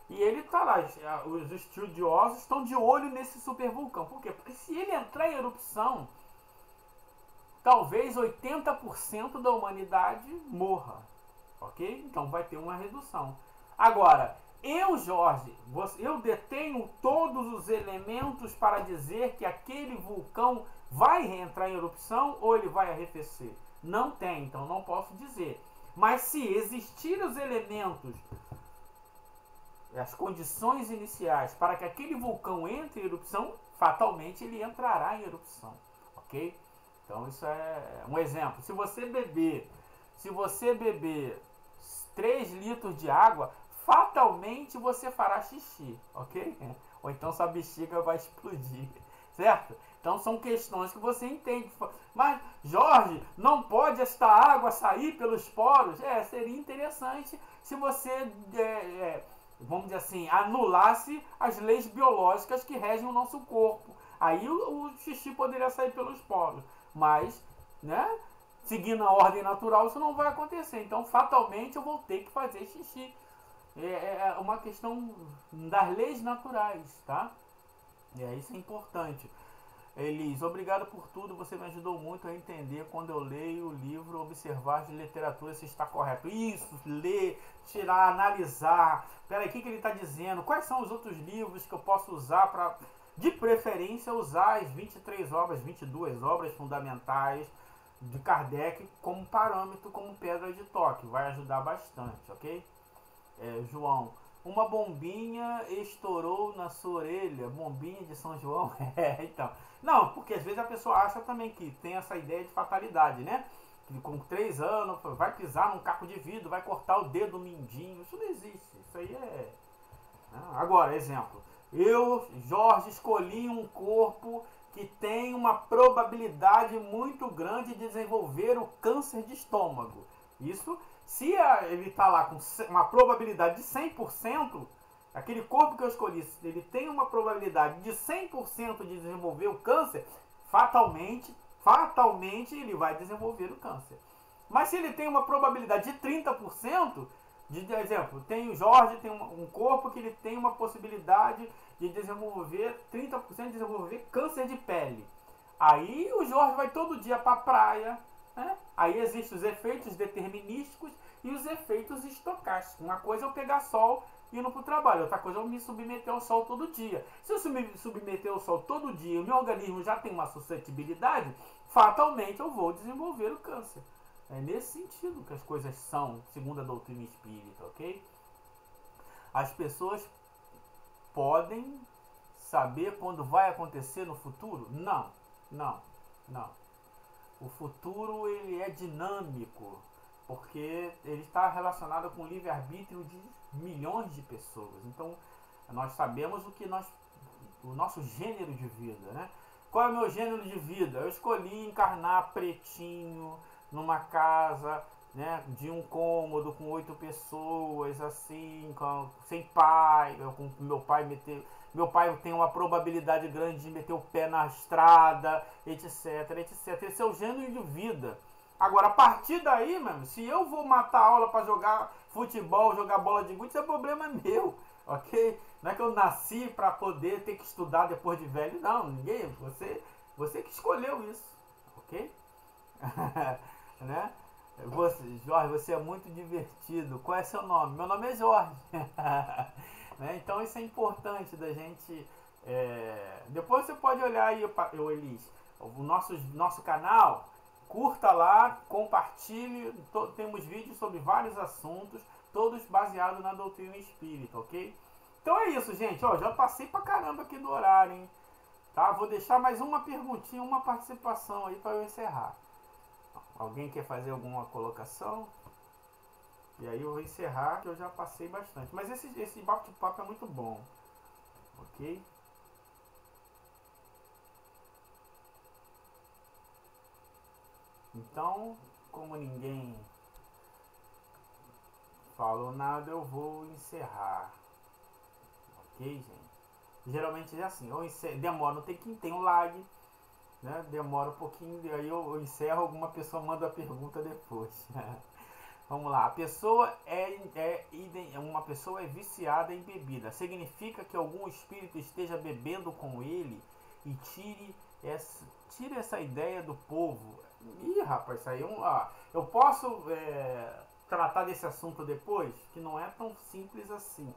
E ele está lá, os estudiosos estão de olho nesse super vulcão. Por quê? Porque se ele entrar em erupção, talvez 80% da humanidade morra, ok? Então vai ter uma redução. Agora, eu, Jorge, eu detenho todos os elementos para dizer que aquele vulcão vai reentrar em erupção ou ele vai arrefecer? Não tem, então não posso dizer. Mas se existirem os elementos, as condições iniciais para que aquele vulcão entre em erupção, fatalmente ele entrará em erupção, ok? Então isso é um exemplo. Se você beber 3 litros de água, fatalmente você fará xixi, ok? Ou então sua bexiga vai explodir, certo? Então são questões que você entende. Mas, Jorge, não pode esta água sair pelos poros? Seria interessante se você, vamos dizer assim, anulasse as leis biológicas que regem o nosso corpo. Aí o xixi poderia sair pelos poros. Mas, né, seguindo a ordem natural, isso não vai acontecer. Então, fatalmente, eu vou ter que fazer xixi. É uma questão das leis naturais, tá? Isso é importante. Elis, obrigado por tudo, você me ajudou muito a entender quando eu leio o livro, observar de literatura se está correto. Isso, ler, tirar, analisar. Peraí, o que ele está dizendo? Quais são os outros livros que eu posso usar para, de preferência, usar as 23 obras, 22 obras fundamentais de Kardec como parâmetro, como pedra de toque. Vai ajudar bastante, ok? João, uma bombinha estourou na sua orelha, bombinha de São João? Então. Não, porque às vezes a pessoa acha também que tem essa ideia de fatalidade, né? Que com 3 anos vai pisar num caco de vidro, vai cortar o dedo mindinho. Isso não existe. Isso aí é. Agora, exemplo. Eu, Jorge, escolhi um corpo que tem uma probabilidade muito grande de desenvolver o câncer de estômago. Isso, se ele está lá com uma probabilidade de 100%, aquele corpo que eu escolhi, ele tem uma probabilidade de 100% de desenvolver o câncer, fatalmente ele vai desenvolver o câncer. Mas se ele tem uma probabilidade de 30%, de exemplo, tem o Jorge, tem um corpo que ele tem uma possibilidade de desenvolver 30% de desenvolver câncer de pele. Aí o Jorge vai todo dia para a praia, né? Aí existem os efeitos determinísticos e os efeitos estocásticos. Uma coisa é eu pegar sol indo para o trabalho, outra coisa é eu me submeter ao sol todo dia. Se eu me submeter ao sol todo dia e o meu organismo já tem uma suscetibilidade, fatalmente eu vou desenvolver o câncer. É nesse sentido que as coisas são, segundo a doutrina espírita, ok? As pessoas podem saber quando vai acontecer no futuro? Não. O futuro ele é dinâmico, porque ele está relacionado com o livre-arbítrio de milhões de pessoas. Então, nós sabemos o nosso gênero de vida, né? Qual é o meu gênero de vida? Eu escolhi encarnar pretinho, numa casa, né, de um cômodo com 8 pessoas, assim, sem pai, com meu pai tem uma probabilidade grande de meter o pé na estrada, etc. Esse é o gênero de vida. Agora, a partir daí, mesmo, se eu vou matar a aula para jogar futebol, jogar bola de gude, isso é problema meu, ok? Não é que eu nasci para poder ter que estudar depois de velho, não, ninguém, você que escolheu isso, ok? Né? Jorge, você é muito divertido. Qual é seu nome? Meu nome é Jorge. Né? Então isso é importante da gente. Depois você pode olhar aí, Elis, o nosso canal. Curta lá, compartilhe. Temos vídeos sobre vários assuntos, todos baseados na doutrina espírita, ok? Então é isso, gente. Já passei pra caramba aqui do horário, hein? Tá? Vou deixar mais uma perguntinha, uma participação aí para eu encerrar. Alguém quer fazer alguma colocação? E aí eu vou encerrar, que eu já passei bastante. Mas esse bate-papo é muito bom. Ok? Então, como ninguém falou nada, eu vou encerrar. Ok, gente? Geralmente é assim. Demora, não tem um lag. Né? Demora um pouquinho, aí eu encerro, alguma pessoa manda a pergunta depois. Vamos lá. Uma pessoa é viciada em bebida. Significa que algum espírito esteja bebendo com ele e tire essa ideia do povo? Ih, rapaz, isso aí é um. Eu posso tratar desse assunto depois, que não é tão simples assim.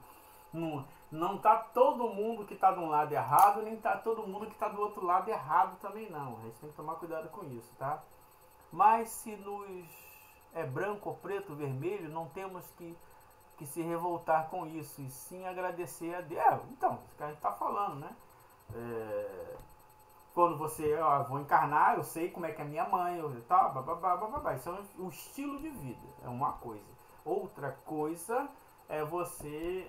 Não tá todo mundo que tá de um lado errado, nem tá todo mundo que tá do outro lado errado também não. A gente tem que tomar cuidado com isso, tá? Mas se nos é branco ou preto, vermelho, não temos que se revoltar com isso, e sim agradecer a Deus. Então, isso que a gente tá falando, né? Quando você, vou encarnar, eu sei como é que é minha mãe, bababá. Isso é um estilo de vida, é uma coisa. Outra coisa é você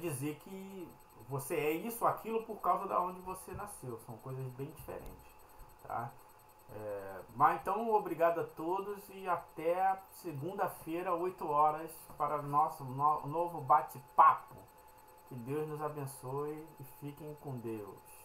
dizer que você é isso, aquilo por causa da onde você nasceu. São coisas bem diferentes, tá? Mas então, obrigado a todos e até segunda-feira, 8 horas, para o nosso novo bate-papo. Que Deus nos abençoe e fiquem com Deus.